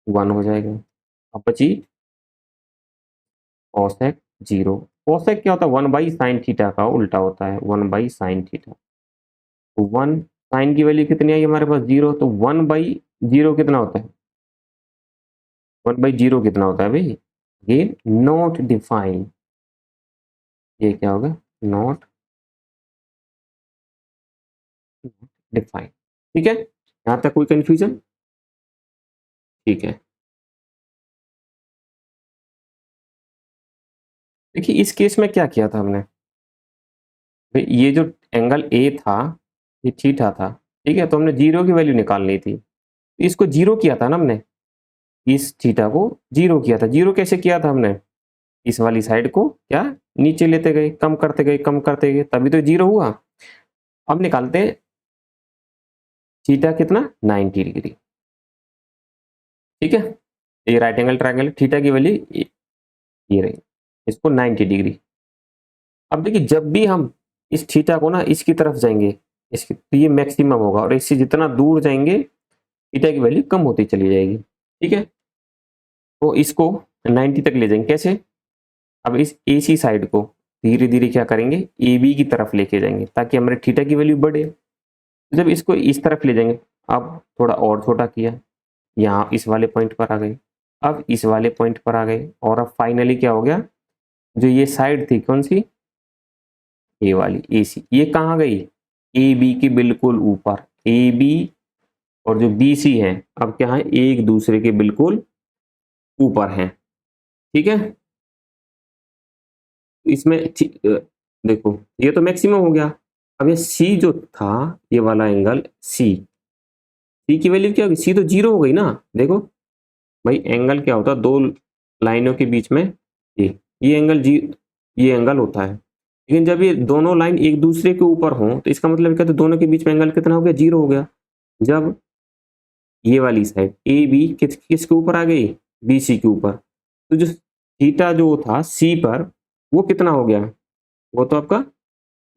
1 हो जाएगा। अब बची cosec 0, cosec क्या होता है, 1/sin थीटा का उल्टा होता है, 1/sin थीटा। तो 1 साइन की वैल्यू कितनी आई हमारे पास 0, तो 1/0 कितना होता है, 1/0 कितना होता है भाई, ये नॉट डिफाइन, ये क्या होगा, नॉट डिफाइन, ठीक है। यहां तक कोई कंफ्यूजन, ठीक है। देखिए इस केस में क्या किया था हमने, भाई ये जो एंगल ए था, ये थीटा था, ठीक है, तो हमने 0 की वैल्यू निकालनी थी, इसको 0 किया था ना हमने, इस थीटा को 0 किया था। 0 कैसे किया था हमने, इस वाली साइड को क्या नीचे लेते गए, कम करते गए कम करते गए, तभी तो 0 हुआ। अब निकालते हैं थीटा कितना, 90 डिग्री, ठीक है। ये राइट एंगल ट्रायंगल, थीटा की वैल्यू ये रही, इसको 90 डिग्री। अब देखिए जब भी हम इस थीटा को ना इसकी तरफ जाएंगे, इसकी, तो ये मैक्सिमम होगा, और इससे जितना दूर जाएंगे थीटा की वैल्यू कम होती चली जाएगी, ठीक है। तो इसको 90 तक ले जाएंगे कैसे, अब इस AC साइड को धीरे धीरे क्या करेंगे, ए बी की तरफ लेके जाएंगे ताकि हमारे थीटा की वैल्यू बढ़े। जब इसको इस तरफ ले जाएंगे, अब थोड़ा और छोटा किया, यहाँ इस वाले पॉइंट पर आ गए, अब इस वाले पॉइंट पर आ गए, और अब फाइनली क्या हो गया, जो ये साइड थी कौन सी, ए वाली ए सी, ये कहाँ गई, ए बी के बिल्कुल ऊपर। ए बी और जो बी सी है अब क्या है, एक दूसरे के बिल्कुल ऊपर हैं। ठीक है, इसमें देखो ये तो मैक्सिमम हो गया। अब ये सी जो था, ये वाला एंगल सी, सी की वैल्यू क्या होगी, सी तो जीरो हो गई ना। देखो भाई एंगल क्या होता है, दो लाइनों के बीच में ये एंगल ये एंगल होता है। लेकिन जब ये दोनों लाइन एक दूसरे के ऊपर हों तो इसका मतलब क्या, तो दोनों के बीच में एंगल कितना हो गया, जीरो हो गया। जब ये वाली साइड ए बी किसके ऊपर आ गई, बी सी के ऊपर, तो जो थीटा जो था सी पर वो कितना हो गया, वो तो आपका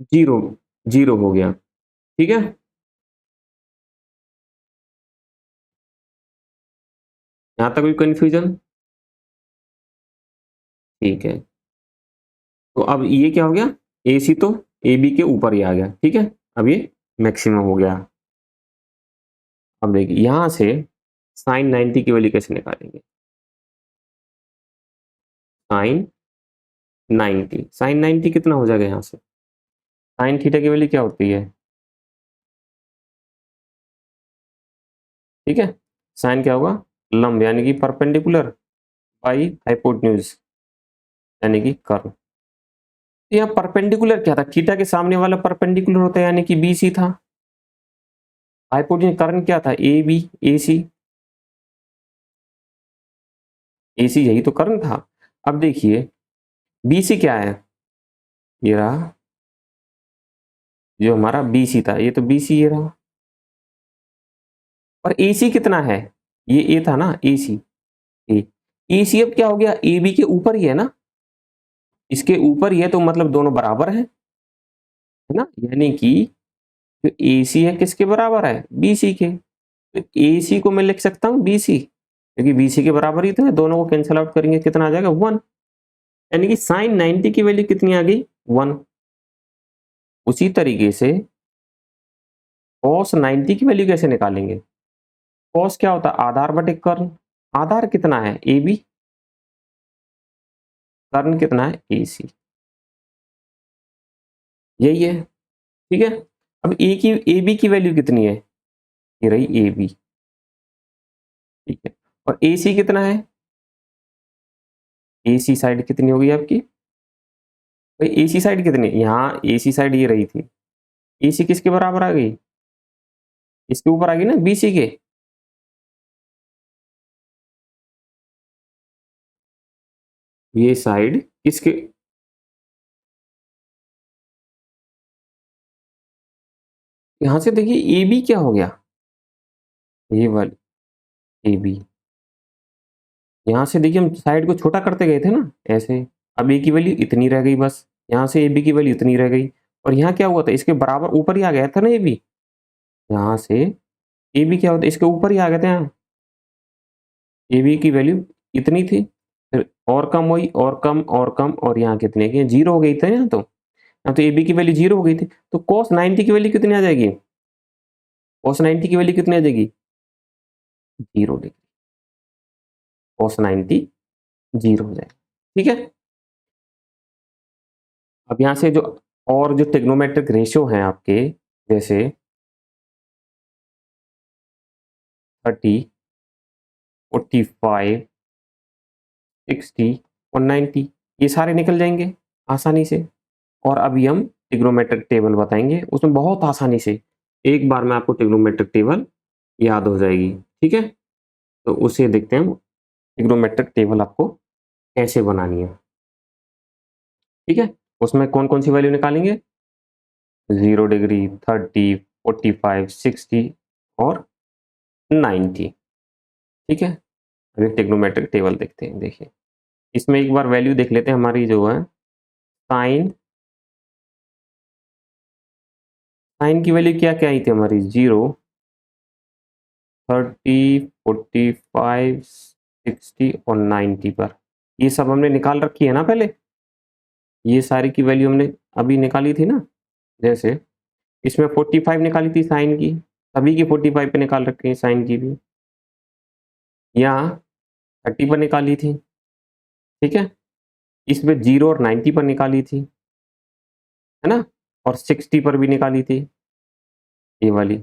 जीरो, जीरो हो गया। ठीक है, यहां तक कोई कंफ्यूजन। ठीक है, तो अब ये क्या हो गया, ए सी तो ए बी के ऊपर ही आ गया। ठीक है, अब ये मैक्सिमम हो गया। अब देखिए यहां से साइन 90 की वैल्यू कैसे निकालेंगे, साइन 90, साइन 90 कितना हो जाएगा, यहाँ से साइन थीटा की वैल्यू क्या होती है, ठीक है, साइन क्या होगा, लंब यानी कि परपेंडिकुलर बाई हाइपोटेन्यूज यानी कि कर्व। यहाँ परपेंडिकुलर क्या था, थीटा के सामने वाला परपेंडिकुलर होता है यानी कि बी सी था। हाइपोटेन्यूज कर्ण क्या था, ए बी, ए सी, ए सी यही तो कर्ण था। अब देखिए बी सी क्या है, ये रहा जो हमारा बी सी था, ये तो बी सी ये रहा। और ए सी कितना है, ये ए था ना, ए सी, ए सी अब क्या हो गया, ए बी के ऊपर ही है ना, इसके ऊपर ही है, तो मतलब दोनों बराबर है ना। यानी कि जो ए सी है किसके बराबर है, बी सी के। तो ए सी को मैं लिख सकता हूँ बी सी, क्योंकि बी सी के बराबर ही तो है, दोनों को कैंसिल आउट करेंगे कितना आ जाएगा, 1। यानी कि साइन 90 की वैल्यू कितनी आ गई, 1। उसी तरीके से कॉस 90 की वैल्यू कैसे निकालेंगे, कॉस क्या होता है, आधार बटे कर्ण। आधार कितना है, ए बी, कर्ण कितना है, ए सी, यही है। ठीक है, अब ए बी की वैल्यू कितनी है, ये रही ए बी, ठीक है, और ए सी कितना है, ए सी साइड कितनी होगी आपकी, भाई ए सी साइड कितनी, यहाँ ए सी साइड ये रही थी, ए सी किसके बराबर आ गई, इसके ऊपर आ गई ना, बी सी के। ये साइड किसके, यहां से देखिए ए बी क्या हो गया, ये वाली ए बी, यहाँ से देखिए हम साइड को छोटा करते गए थे ना ऐसे, अब ए की वैल्यू इतनी रह गई बस, यहाँ से ए बी की वैल्यू इतनी रह गई, और यहाँ क्या हुआ था, इसके बराबर ऊपर ही आ गया था ना ए बी, यहाँ से ए बी क्या होता है, इसके ऊपर ही आ गए थे, यहाँ ए बी की वैल्यू इतनी थी, फिर और कम हुई और कम और कम, और यहाँ कितने की जीरो हो गई थी ना, तो यहाँ तो ए बी की वैल्यू जीरो हो गई थी, तो cos 90 की वैल्यू कितनी आ जाएगी, cos 90 की वैल्यू कितनी आ जाएगी, 0 डिग्री, cos 90 जीरो हो जाएगा। ठीक है, अब यहाँ से जो और जो ट्रिग्नोमेट्रिक रेशियो हैं आपके, जैसे 30, 45, 60 और 90, ये सारे निकल जाएंगे आसानी से। और अभी हम ट्रिग्नोमेट्रिक टेबल बताएंगे, उसमें बहुत आसानी से एक बार में आपको ट्रिग्नोमेट्रिक टेबल याद हो जाएगी। ठीक है, तो उसे देखते हैं हम, ट्रिग्नोमेट्रिक टेबल आपको कैसे बनानी है। ठीक है, उसमें कौन कौन सी वैल्यू निकालेंगे, 0 डिग्री, 30, 45, 60 और 90। ठीक है, अभी ट्रिग्नोमेट्रिक टेबल देखते हैं। देखिए इसमें एक बार वैल्यू देख लेते हैं हमारी जो है, साइन, साइन की वैल्यू क्या क्या आई थी हमारी, 0, 30, 45, 60 और 90 पर, ये सब हमने निकाल रखी है ना पहले, ये सारी की वैल्यू हमने अभी निकाली थी ना, जैसे इसमें 45 निकाली थी साइन की, सभी की 45 पे निकाल रखी है साइन की भी। यहाँ 30 पर निकाली थी, ठीक है? इसमें 0 और 90 पर निकाली थी, है ना? और 60 पर भी निकाली थी, ये वाली,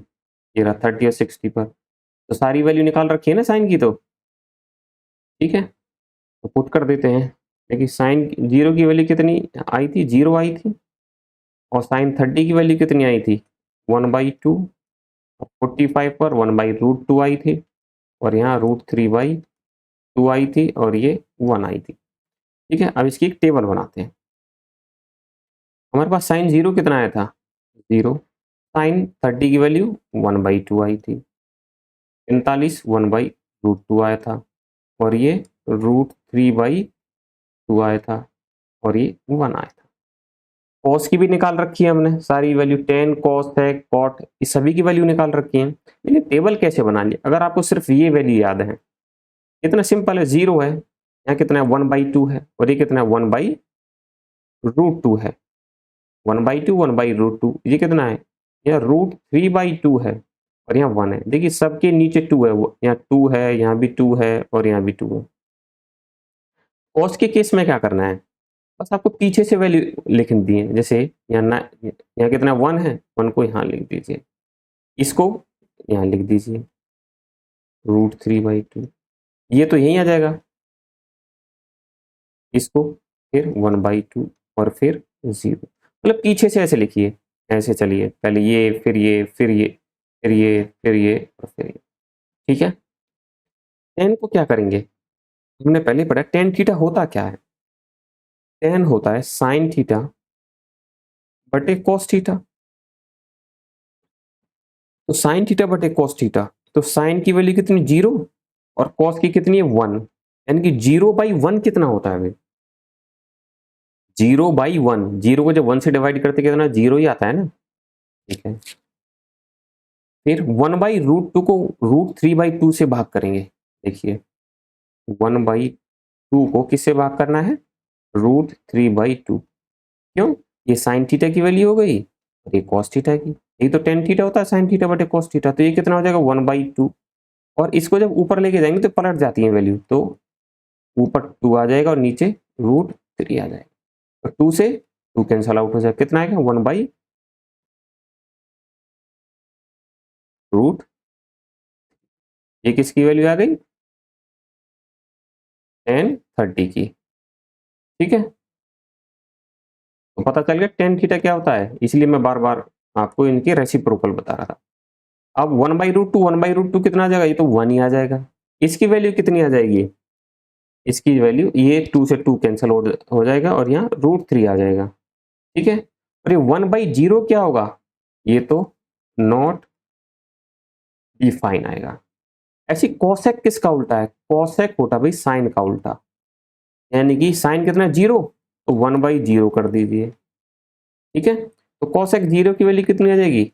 ये रहा 30 और 60 पर। तो सारी वैल्यू निकाल रखी है ना साइन की तो, ठीक है? तो पुट कर देते हैं। देखिए साइन 0 की वैल्यू कितनी आई थी? 0 आई थी। और साइन 30 की वैल्यू कितनी आई थी? 1/2। 45 पर 1/√2 आई थी, और यहाँ √3/2 आई थी, और ये 1 आई थी, ठीक है? अब इसकी एक टेबल बनाते हैं। हमारे पास साइन 0 कितना आया था? 0। साइन 30 की वैल्यू 1/2 आई थी। 45 1/√2 आया था, और ये √3/2 आया था, और ये 1 आया था। कॉस की भी निकाल रखी है हमने सारी value, tan cos sec cot, इस सभी की वैल्यू निकाल रखी है। लेकिन टेबल कैसे बना ली? अगर आपको सिर्फ ये वैल्यू याद है, इतना सिंपल है, 0 है, यहाँ कितना है 1/2 है, और ये कितना है 1/√2 है। 1/2 1/√2, ये कितना है? यह √3/2 है, और यहाँ 1 है। देखिए सबके नीचे 2 है, वो यहाँ 2 है, यहाँ भी 2 है, और यहाँ भी 2 है। कॉस के केस में क्या करना है? बस आपको पीछे से वैल्यू लिख दी है। जैसे यहाँ ना, यहाँ कितना 1 है, 1 को यहाँ लिख दीजिए, इसको यहाँ लिख दीजिए √3/2, ये तो यहीं आ जाएगा, इसको फिर 1/2 और फिर 0। मतलब पीछे से ऐसे लिखिए, ऐसे चलिए, पहले ये, फिर ये, फिर ये, फिर ये, फिर ये, और फिर ये, ठीक है? tan को क्या करेंगे? हमने पहले पढ़ा tan थीटा होता क्या है? tan होता है sin थीटा बटे cos थीटा। तो sin थीटा बटे cos थीटा, तो sin की वैल्यू कितनी? 0, और cos की कितनी है? 1। यानी कि 0/1 कितना होता है भाई? 0/1, 0 को जब 1 से डिवाइड करते कितना? 0 ही आता है ना, ठीक है? फिर 1/√2 को √3/2 से भाग करेंगे। देखिए 1/2 को किससे भाग करना है? √3/2। क्यों? ये sin थीटा की वैल्यू हो गई, और ये cos थीटा की। ये तो tan थीटा होता है, sin थीटा बटे cos थीटा। तो ये कितना हो जाएगा? 1/2। और इसको जब ऊपर लेके जाएंगे तो पलट जाती है वैल्यू, तो ऊपर 2 आ जाएगा और नीचे √3 आ जाएगा। तो 2 से 2 कैंसल आउट हो जाएगा, कितना आएगा? 1/√, ये किसकी वैल्यू आ गई? tan 30 की, ठीक है? तो पता चल गया tan थीटा क्या होता है, इसलिए मैं बार बार आपको इनके रेसिप्रोकल बता रहा था। अब 1/√2 कितना आ जाएगा? ये तो 1 ही आ जाएगा। इसकी वैल्यू कितनी आ जाएगी? इसकी वैल्यू, ये 2 से 2 कैंसिल हो जाएगा, और यहाँ √3 आ जाएगा, ठीक है? और ये 1/0 क्या होगा? ये तो नॉट डिफाइन आएगा। ऐसी कोसेक किसका उल्टा है? कोसेक होता भाई साइन का उल्टा, यानी कि साइन कितना? 0, तो 1/0 कर दीजिए, ठीक है? तो कोसेक 0 की वैल्यू कितनी आ जाएगी?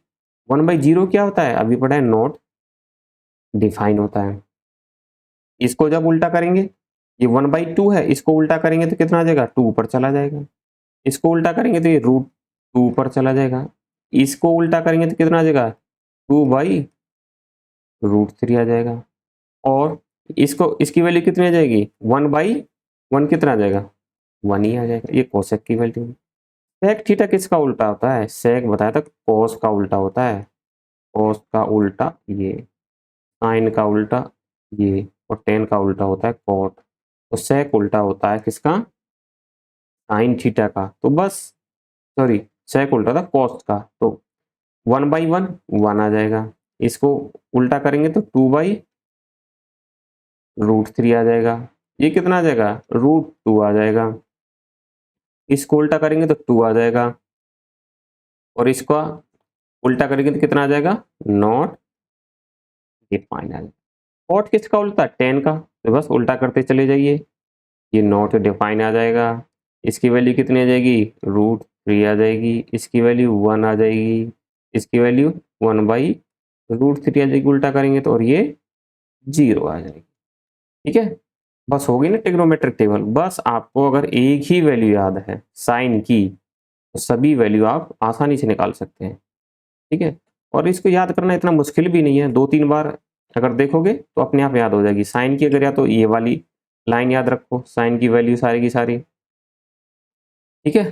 1/0 क्या होता है? अभी पढ़ा है, नॉट डिफाइन होता है। इसको जब उल्टा करेंगे, ये 1/2 है, इसको उल्टा करेंगे तो कितना आ जाएगा? 2 ऊपर चला जाएगा। इसको उल्टा करेंगे तो ये √2 ऊपर चला जाएगा। इसको उल्टा करेंगे तो कितना आ जाएगा? 2/√3 आ जाएगा। और इसको, इसकी वैल्यू कितनी आ जाएगी? 1/1 कितना आ जाएगा? 1 ही आ जाएगा। ये कोसेक की वैल्यू है। सेक थीटा किसका उल्टा होता है? सेक बताया था कॉस का उल्टा होता है। कॉस का उल्टा ये, साइन का उल्टा ये, और टेन का उल्टा होता है कॉट। तो सेक उल्टा होता है किसका? साइन थीटा का। तो बस, सॉरी, सेक उल्टा था कॉस का, तो 1/1 1 आ जाएगा। इसको उल्टा करेंगे तो 2/√3 आ जाएगा। ये कितना आ जाएगा? √2 आ जाएगा। इसको उल्टा करेंगे तो 2 आ जाएगा, और इसका उल्टा करेंगे तो कितना आ जाएगा? नॉट डिफाइन आ जाएगा। कॉट किसका उल्टा? टेन का। तो बस उल्टा करते चले जाइए, ये नॉट डिफाइन आ जाएगा। इसकी वैल्यू कितनी आ जाएगी? √3 आ जाएगी। इसकी वैल्यू 1 आ जाएगी। इसकी वैल्यू 1/√3 आ जाएगी उल्टा करेंगे तो, और ये 0 आ जाएगी, ठीक है? बस हो गई ना ट्रिग्नोमेट्रिक टेबल। बस आपको अगर एक ही वैल्यू याद है साइन की, तो सभी वैल्यू आप आसानी से निकाल सकते हैं, ठीक है। और इसको याद करना इतना मुश्किल भी नहीं है, 2-3 बार अगर देखोगे तो अपने आप याद हो जाएगी। साइन की अगर या तो ये वाली लाइन याद रखो, साइन की वैल्यू सारी की सारी, ठीक है।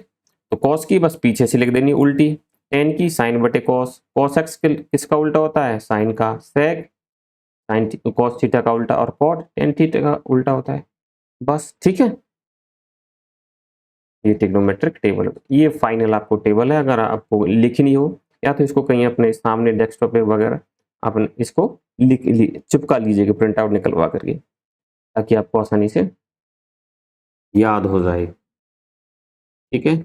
तो कॉस की बस पीछे से लिख देनी उल्टी, टेन की साइन बटे कॉस, कॉस एक्स किसका उल्टा होता है, साइन का, सेक साइन कॉस थीटा का उल्टा, और कॉट टेन थीटा का उल्टा होता है, बस, ठीक है। ये ट्रिग्नोमेट्रिक टेबल, ये फाइनल आपको टेबल है। अगर आपको लिखनी हो या तो इसको कहीं अपने सामने डेस्कटॉप पे वगैरह आप इसको चिपका लीजिएगा प्रिंट आउट निकलवा करके, ताकि आपको आसानी से याद हो जाए, ठीक है।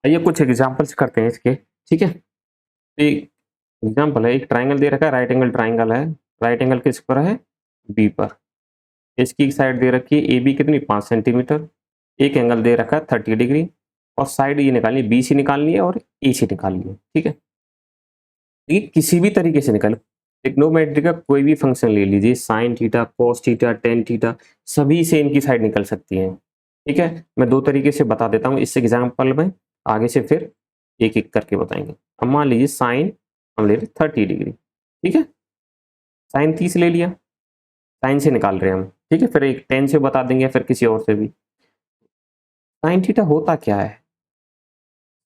आइए कुछ एग्जांपल्स करते हैं इसके, ठीक है। एक एग्जांपल है, एक ट्राइंगल दे रखा है, राइट एंगल ट्राइंगल है। राइट एंगल किस पर है, बी पर। इसकी साइड दे रखी है ए बी कितनी 5 सेंटीमीटर, एक एंगल दे रखा है 30 डिग्री, और साइड ये निकालनी है, बी सी निकालनी है और ए सी निकालनी है, ठीक है। ये किसी भी तरीके से निकालो, ट्रिग्नोमेट्री का कोई भी फंक्शन ले लीजिए, sine theta, cos theta, tan theta, सभी से इनकी साइड निकल सकती है, ठीक है। मैं 2 तरीके से बता देता हूँ इस एग्जाम्पल में, आगे से फिर एक एक करके बताएंगे। अब मान लीजिए साइन हम ले रहे 30 डिग्री, ठीक है। साइन 30 ले लिया, साइन से निकाल रहे हैं हम, ठीक है। फिर एक टेन से बता देंगे, फिर किसी और से भी। साइन थीटा होता क्या है,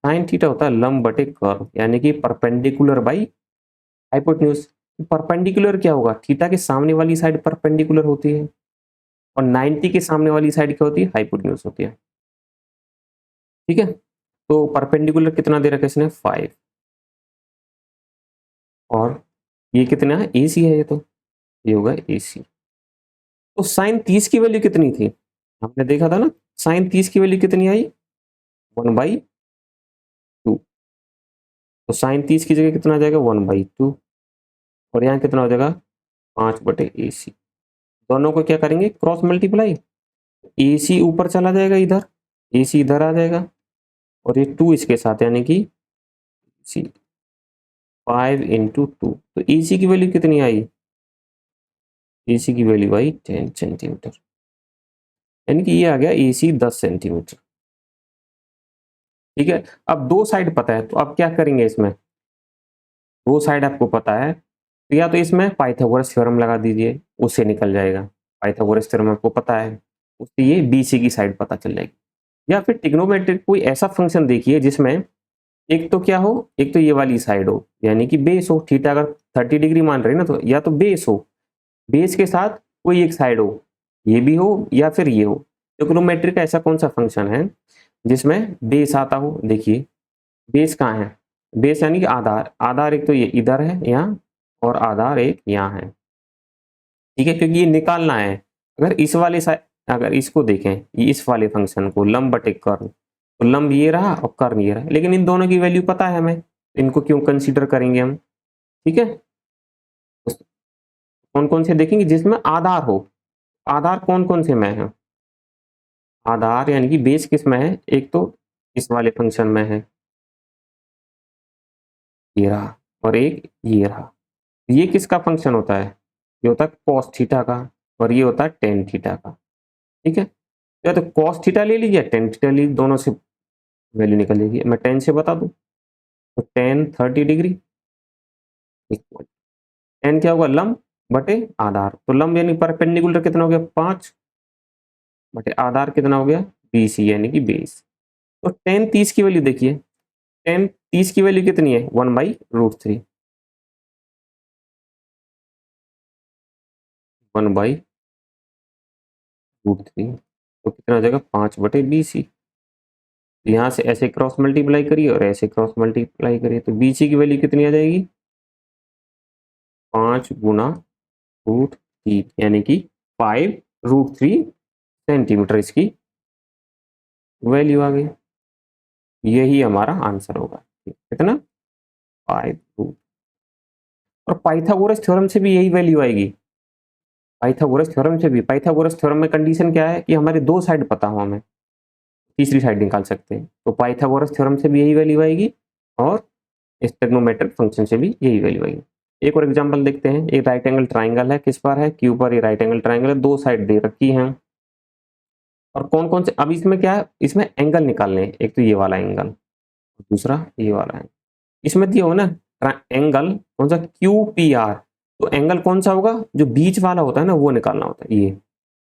साइन थीटा होता है लंब बटे कर्व, यानी कि परपेंडिकुलर बाई हाइपोटेन्यूज। परपेंडिकुलर क्या होगा, थीटा के सामने वाली साइड परपेंडिकुलर होती है, और 90 के सामने वाली साइड क्या होती है, हाइपोटेन्यूज होती है, ठीक है। तो परपेंडिकुलर कितना दे रखा है इसने 5, और ये कितना है, AC है, ये तो ये होगा AC। तो साइन 30 की वैल्यू कितनी थी, हमने देखा था ना, साइन 30 की वैल्यू कितनी आई, 1/2। तो साइन 30 की जगह कितना आ जाएगा 1/2, और यहाँ कितना हो जाएगा 5/AC। दोनों को क्या करेंगे, क्रॉस मल्टीप्लाई, AC ऊपर चला जाएगा इधर, AC इधर आ जाएगा, और ये 2 इसके साथ, यानी कि 5 × 2। तो AC की वैल्यू कितनी आई, AC की वैल्यू आई 10 सेंटीमीटर, यानी कि ये आ गया AC 10 सेंटीमीटर, ठीक है। अब दो साइड पता है, तो अब क्या करेंगे इसमें, दो साइड आपको पता है, तो या तो इसमें पाइथागोरस थ्योरम लगा दीजिए, उससे निकल जाएगा। पाइथागोरस थ्योरम आपको पता है, उससे ये BC की साइड पता चल जाएगी। या फिर ट्रिग्नोमेट्रिक कोई ऐसा फंक्शन देखिए जिसमें एक तो क्या हो, एक तो ये वाली साइड हो, यानी कि बेस हो, थीटा अगर 30 डिग्री मान रहे हैं ना, तो या तो बेस हो, बेस के साथ कोई एक साइड हो, ये भी हो या फिर ये हो। ट्रिग्नोमेट्रिक का ऐसा कौन सा फंक्शन है जिसमें बेस आता हो, देखिए बेस कहाँ है, बेस यानी कि आधार, आधार एक तो ये इधर है यहाँ, और आधार एक यहाँ है, ठीक है। क्योंकि ये निकालना है, अगर इस वाले साइड, अगर इसको देखें, ये इस वाले फंक्शन को लंब बटे कर्ण, तो लंब ये रहा और कर्ण ये रहा, लेकिन इन दोनों की वैल्यू पता है हमें, इनको क्यों कंसीडर करेंगे हम, ठीक है। कौन कौन से देखेंगे जिसमें आधार हो, आधार कौन कौन से में है, आधार यानी कि बेस किस में है, एक तो इस वाले फंक्शन में है, ये रहा, और एक ये रहा। ये किसका फंक्शन होता है, ये होता है कॉस थीटा का, और ये होता है टेन थीटा का, ठीक है। या तो कॉस थीटा ले लीजिए, टेन थीटा ले, दोनों से वैल्यू निकलेगी। मैं टेन से बता दूं, तो टेन 30 डिग्री इक्वल, टेन क्या होगा, लंब बटे आधार, तो लंब यानी परपेंडिकुलर कितना हो गया 5, बटे आधार कितना हो गया BC यानी कि बेस। तो टेन 30 की वैल्यू देखिए, टेन 30 की वैल्यू कितनी है 1/√3, 1/√3, तो कितना हो जाएगा 5/BC। यहाँ से ऐसे क्रॉस मल्टीप्लाई करिए और ऐसे क्रॉस मल्टीप्लाई करिए, तो BC की वैल्यू कितनी आ जाएगी 5 × √3, यानी कि 5√3 सेंटीमीटर इसकी वैल्यू आ गई। यही हमारा आंसर होगा, कितना 5√। और पाइथागोरस थ्योरम से भी यही वैल्यू आएगी, पाइथागोरस थ्योरम से भी। पाइथागोरस थ्योरम में कंडीशन क्या है कि हमारे दो साइड पता हो, हमें तीसरी साइड निकाल सकते हैं, तो पाइथागोरस थ्योरम से भी यही वैल्यू आएगी, और इस ट्रिग्नोमेट्रिक फंक्शन से भी यही वैल्यू आएगी। एक और एग्जांपल देखते हैं। एक राइट एंगल ट्राइंगल है, किस पर है, क्यू पर। ये राइट एंगल ट्राइंगल है, दो साइड दे रखी हैं। और कौन कौन से, अब इसमें क्या है, इसमें एंगल निकालने हैं। एक तो ये वाला एंगल, दूसरा ये वाला एंगल। इसमें दिया हो ना एंगल कौन सा, क्यू पी आर। तो एंगल कौन सा होगा, जो बीच वाला होता है ना, वो निकालना होता है,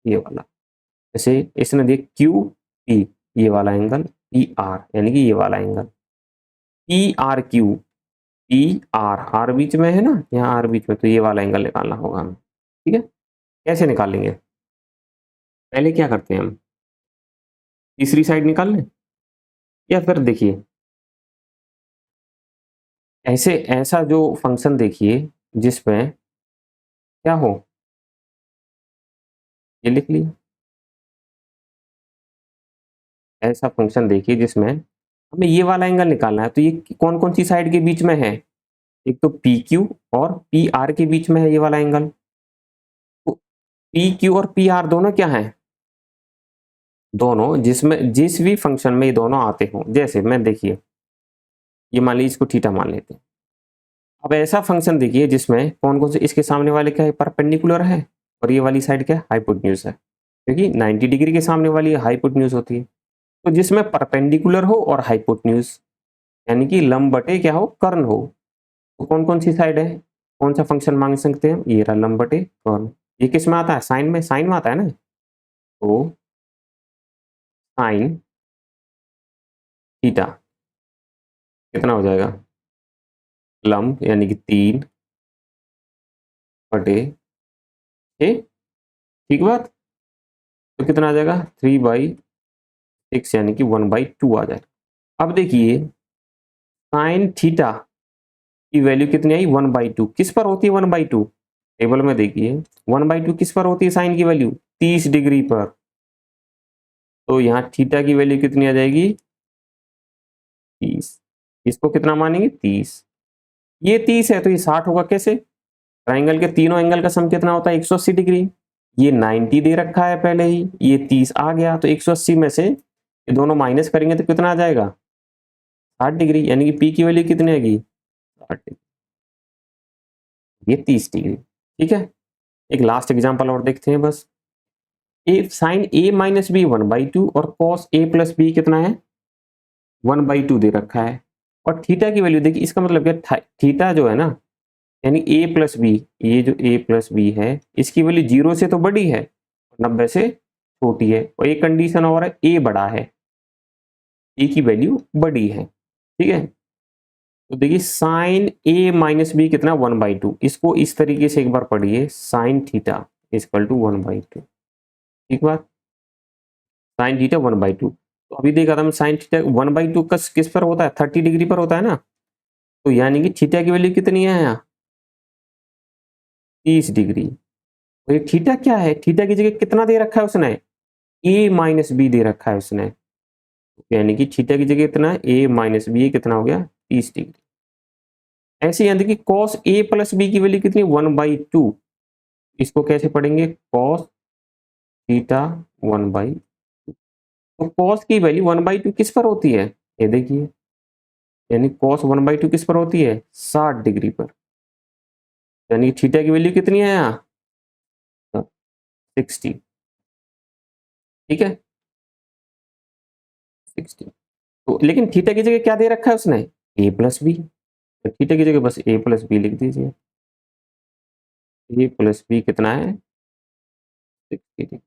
ये वाला। जैसे इसने दिया क्यू पी, ये वाला एंगल, पी आर यानी कि ये वाला angle, P R Q, P R, R बीच में है ना, यहाँ आर बीच में, तो ये वाला एंगल निकालना होगा हमें। ठीक है, कैसे निकालेंगे, पहले क्या करते हैं हम, तीसरी साइड निकाल लें, या फिर देखिए ऐसे, ऐसा जो फंक्शन देखिए जिसमें क्या हो, ये लिख लिया। ऐसा फंक्शन देखिए जिसमें हमें ये वाला एंगल निकालना है, तो ये कौन कौन सी साइड के बीच में है, एक तो पी क्यू और पी आर के बीच में है ये वाला एंगल। तो पी क्यू और पी आर दोनों क्या है, दोनों जिसमें जिस भी फंक्शन में ये दोनों आते हों। जैसे मैं देखिए, ये मान लीजिए इसको थीटा मान लेते हैं। अब ऐसा फंक्शन देखिए जिसमें कौन कौन से, इसके सामने वाले क्या है, परपेंडिकुलर है, और ये वाली साइड क्या है, हाइपोटेन्यूज है, क्योंकि 90 डिग्री के सामने वाली हाइपोटेन्यूज होती है। तो जिसमें परपेंडिकुलर हो और हाइपोटेन्यूज यानी कि लंब बटे क्या हो, कर्ण हो, तो कौन कौन सी साइड है, कौन सा फंक्शन मांग सकते हैं, ये रहा लंब बटे कर्ण। ये किस में आता है, साइन में, साइन में आता है ना, तो साइन थीटा कितना हो जाएगा, लंब यानी कि 3 बटे 6, ठीक बात। तो कितना आ जाएगा, 3/6 यानी कि 1/2 आ जाएगा। अब देखिए साइन थीटा की वैल्यू कितनी आई, 1/2। किस पर होती है 1/2, टेबल में देखिए 1/2 किस पर होती है, साइन की वैल्यू 30 डिग्री पर। तो यहाँ थीटा की वैल्यू कितनी आ जाएगी, 30। इसको कितना मानेंगे, 30। ये 30 है तो ये 60 होगा। कैसे, ट्राइंगल के तीनों एंगल का सम कितना होता है, 180 डिग्री। ये 90 दे रखा है पहले ही, ये 30 आ गया, तो 180 में से ये दोनों माइनस करेंगे तो कितना आ जाएगा, 60 डिग्री, यानी कि पी की वैल्यू कितनी आएगी, 60 डिग्री, ये 30 डिग्री। ठीक है, एक लास्ट एग्जांपल और देखते हैं बस। ए साइन ए माइनस बी 1/2 और कॉस ए प्लस बी कितना है, 1/2 दे रखा है। और थीटा की वैल्यू देखिए, इसका मतलब क्या, थीटा जो है ना, यानी ए प्लस बी, ये जो ए प्लस बी है इसकी वैल्यू 0 से तो बड़ी है, 90 से छोटी है। और एक कंडीशन और है, ए बड़ा है, ए की वैल्यू बड़ी है। ठीक है, तो देखिए साइन ए माइनस बी कितना, 1/2। इसको इस तरीके से एक बार पढ़िए, साइन थीटा इक्वल टू 1/2। ठीक बात, साइन थीटा 1/2। तो अभी देखा था हम, साइन थीटा 1/2 किस पर होता है, 30 डिग्री पर होता है ना। तो यानी कि थीटा की वैल्यू कितनी है यहाँ, 30 डिग्री। तो ये थीटा क्या है, थीटा की जगह कितना दे रखा है उसने, ए माइनस बी दे रखा है उसने। यानी कि थीटा की जगह इतना, ए माइनस बी कितना हो गया, 30 डिग्री। ऐसे यहाँ देखिए कॉस ए प्लस बी की वैल्यू कितनी, 1/2। इसको कैसे पढ़ेंगे, कॉस थीटा 1/2। तो कॉस की वैल्यू 1/2 किस पर होती है, ये देखिए, यानी कॉस 1/2 किस पर होती है, 60 डिग्री पर। यानी थीटा की वैल्यू कितनी है यहाँ, 60। ठीक है, 60। तो लेकिन थीटा की जगह क्या दे रखा है उसने, ए प्लस बी। तो थीटा की जगह बस ए प्लस बी लिख दीजिए। ए प्लस बी कितना है, 60।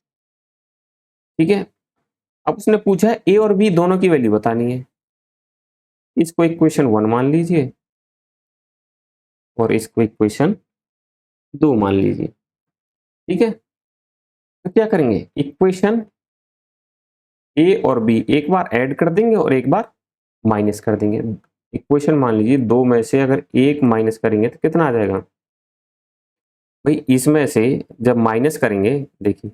ठीक है, अब उसने पूछा है ए और बी दोनों की वैल्यू बतानी है। इसको इक्वेशन 1 मान लीजिए और इसको इक्वेशन 2 मान लीजिए। ठीक है, तो क्या करेंगे, इक्वेशन ए और बी एक बार ऐड कर देंगे और एक बार माइनस कर देंगे। इक्वेशन मान लीजिए 2 में से अगर एक माइनस करेंगे तो कितना आ जाएगा, भाई इसमें से जब माइनस करेंगे, देखिए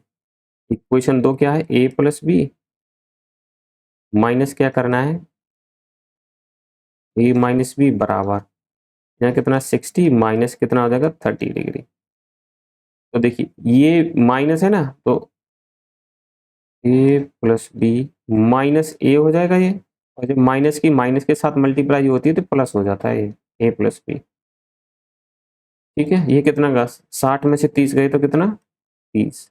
इक्वेशन 2 क्या है, ए प्लस बी माइनस क्या करना है, ए माइनस बी बराबर, यहाँ कितना 60 माइनस कितना हो जाएगा 30 डिग्री। तो देखिए ये माइनस है ना, तो ए प्लस बी माइनस ए हो जाएगा ये, और जब माइनस की माइनस के साथ मल्टीप्लाई होती है तो प्लस हो जाता है ए प्लस बी। ठीक है, ये कितना का 60 में से 30 गए तो कितना 30।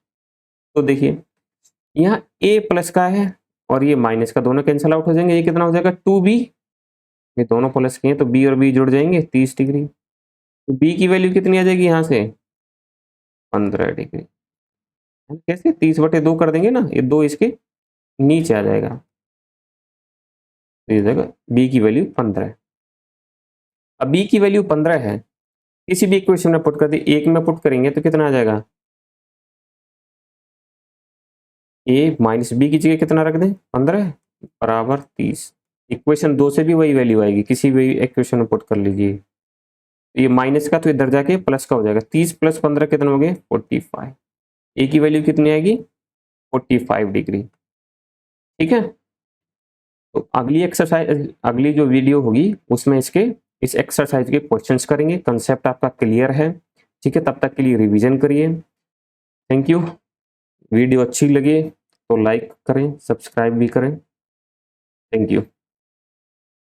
तो देखिए यहाँ a प्लस का है और ये माइनस का, दोनों कैंसिल आउट हो जाएंगे, ये कितना हो जाएगा 2b, ये दोनों प्लस के हैं तो b और b जुड़ जाएंगे 30 डिग्री। तो b की वैल्यू कितनी आ जाएगी यहाँ से 15 डिग्री। कैसे 30/2 कर देंगे ना, ये 2 इसके नीचे आ जाएगा, तो ये जाएगा b की वैल्यू 15 है। अब b की वैल्यू 15 है, किसी भी इक्वेशन में पुट कर दी, एक में पुट करेंगे तो कितना आ जाएगा, a माइनस बी की जगह कितना रख दें 15 बराबर 30। इक्वेशन 2 से भी वही वैल्यू आएगी, किसी भी इक्वेशन में पुट कर लीजिए। ये माइनस का तो इधर जाके प्लस का हो जाएगा, 30 + 15 कितना हो गए 45। ए की वैल्यू कितनी आएगी 45 डिग्री। ठीक है, तो अगली एक्सरसाइज, अगली जो वीडियो होगी उसमें इसके इस एक्सरसाइज के क्वेश्चंस करेंगे। कंसेप्ट आपका क्लियर है, ठीक है, तब तक के लिए रिवीजन करिए। Thank you. वीडियो अच्छी लगे तो लाइक करें, सब्सक्राइब भी करें। Thank you.